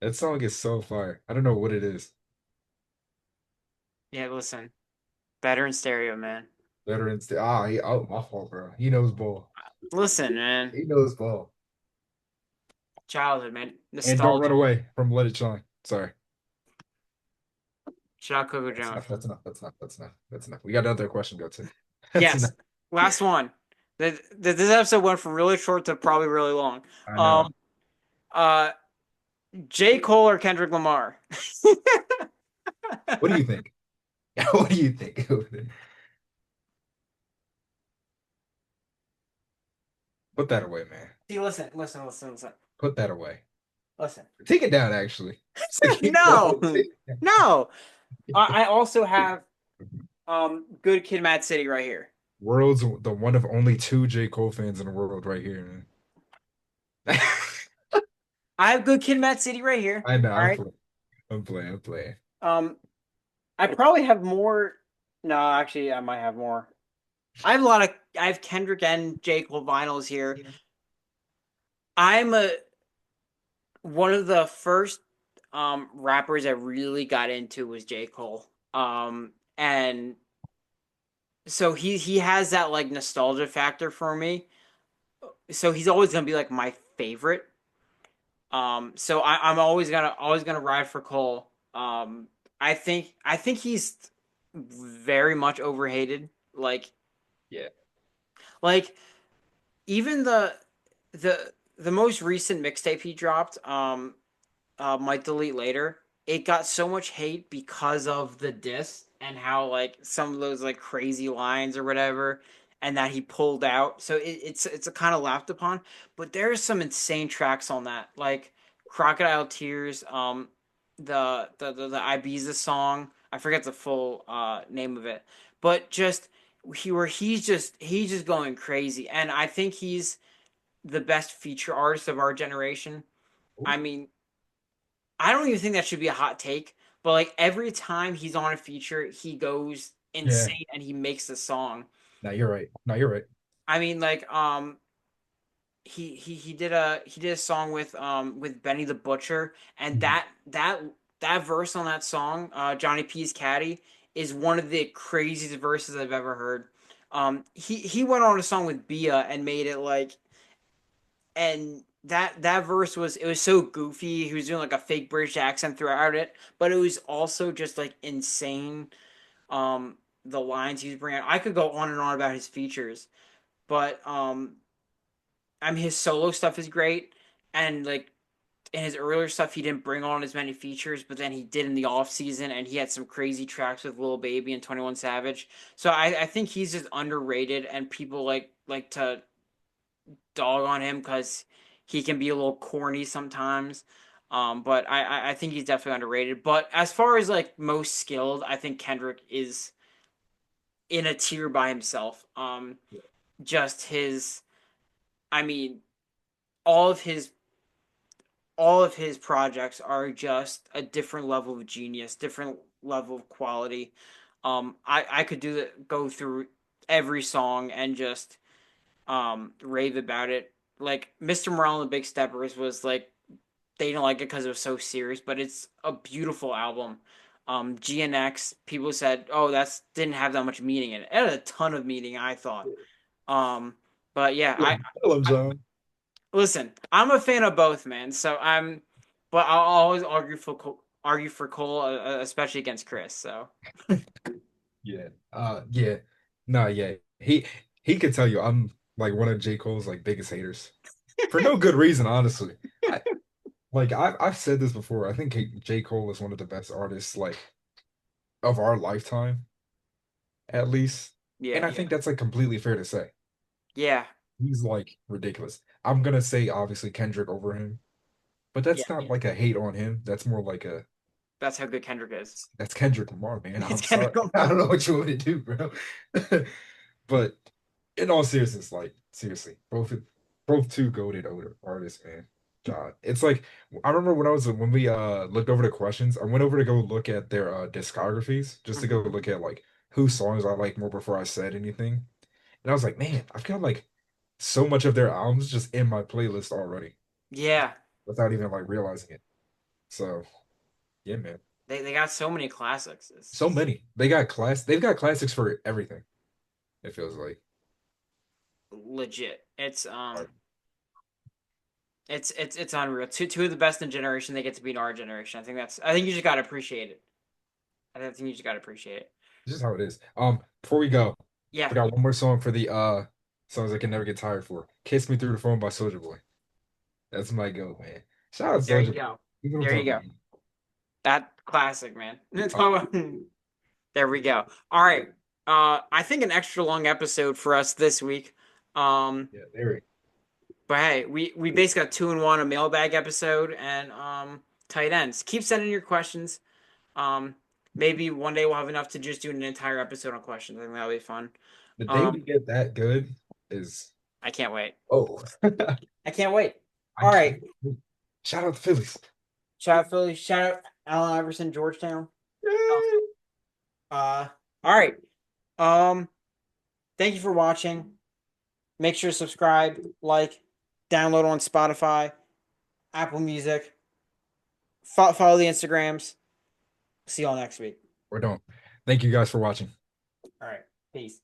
That song is so fire. I don't know what it is. yeah. Listen, better in stereo, man. Veterans. Oh, my fault, bro. He knows ball. Listen, man. He knows ball. Childhood, man. And Don't Run Nostalgia. Away from Let It Shine. Sorry. Shout out Coco That's Jones. enough. That's enough. That's enough. That's enough. That's enough. We got another question to go to. That's Yes. enough. Last one. This episode went from really short to probably really long. I know. Um. Uh. J. Cole or Kendrick Lamar? What do you think? What do you think? Put that away, man. See, listen. Put that away. Listen. Take it down, actually. No, Take it no. I also have Good Kid, Mad City right here. World's the one of only two J. Cole fans in the world right here, man. I have Good Kid, Mad City right here. I know. All right. I'm playing. I'm playing. Um, I probably have more. No, actually, I might have more. I have a lot of. I have Kendrick and J. Cole vinyls here. I'm a one of the first rappers I really got into was J. Cole. And so he has that like nostalgia factor for me. So he's always gonna be like my favorite. So I'm always gonna ride for Cole. I think he's very much overhated. Yeah. Like even the the most recent mixtape he dropped, might delete later. It got so much hate because of the diss and how like some of those like crazy lines or whatever, and that he pulled out. So it's a kind of laughed upon. But there's some insane tracks on that, like Crocodile Tears, the Ibiza song. I forget the full name of it, but just he's just going crazy, and I think he's the best feature artist of our generation. I mean, I don't even think that should be a hot take, but like every time he's on a feature, he goes Yeah. insane and he makes the song. No, you're right. No, you're right. I mean, like he did a song with Benny the Butcher, and Mhm. that verse on that song, Johnny P's Caddy, is one of the craziest verses I've ever heard. He went on a song with Bia and made it like, and that verse was so goofy. He was doing like a fake British accent throughout it, but it was also just like insane. Um, the lines he was bringing. I could go on and on about his features, but I mean his solo stuff is great, and like in his earlier stuff he didn't bring on as many features, but then he did in the off season, and he had some crazy tracks with Lil Baby and 21 Savage. So I think he's just underrated, and people like to dog on him because he can be a little corny sometimes. But I think he's definitely underrated. But as far as like most skilled, I think Kendrick is in a tier by himself. Just his, I mean, all of his all of his projects are just a different level of genius, different level of quality. I could go through every song and just rave about it. Like Mr. Morale and the Big Steppers was like they didn't like it because it was so serious, but it's a beautiful album. GNX, people said, "Oh, that's didn't have that much meaning in it." It had a ton of meaning, I thought. Um, but yeah, I love I John. listen. I'm a fan of both, man. But I'll always argue for Cole, especially against Chris. So Yeah. Yeah. No, yeah. He could tell you I'm like one of J. Cole's like biggest haters. For no good reason, honestly. I've said this before. I think J. Cole is one of the best artists like of our lifetime, at least. yeah, And I yeah, think that's like completely fair to say. yeah, He's like ridiculous. I'm gonna say obviously Kendrick over him, but that's yeah. not like a hate on him. That's more like a That's how good Kendrick is. that's Kendrick Lamar, man. It's I'm sorry. Kendrick I Lamar. don't know what you want me to do, bro. But in all seriousness, like seriously, both two goated artists, man. God, it's like I remember when we looked over the questions, I went over to go look at their discographies just to go Mhm. look at like whose songs I like more before I said anything. And I was like, man, I've got like so much of their albums just in my playlist already Yeah, without even like realizing it. So yeah, man. they got so many classics. It's So just many. They've got classics for everything, it feels like. legit. It's Like, it's unreal. Two of the best in generation. They get to be in our generation. I think you just gotta appreciate it. I think you just gotta appreciate it. it's just how it is. Before we go, Yeah, I got one more song for the songs I can never get tired for. Kiss Me Through the Phone by Soulja Boy. That's my go, man. Shout out there you Soulja Boy. go. You know what There I'm you talking go. That classic, man. about. There we go. All right. I think an extra long episode for us this week. Um, Yeah, there but hey, we basically got two in one, a mailbag episode and tight ends. Keep sending your questions. Um, maybe one day we'll have enough to just do an entire episode on questions. I think that'll be fun. The day we Um, get that good is I can't wait. oh I can't wait. I All can't right. wait. Shout out the Phillies. Shout out Philly. Shout out Allen Iverson, Georgetown. Oh, Yay! all right. Um, thank you for watching. Make sure to subscribe, like, download on Spotify, Apple Music. Follow the Instagrams. See y'all next week. Or don't. Thank you guys for watching. All right. Peace.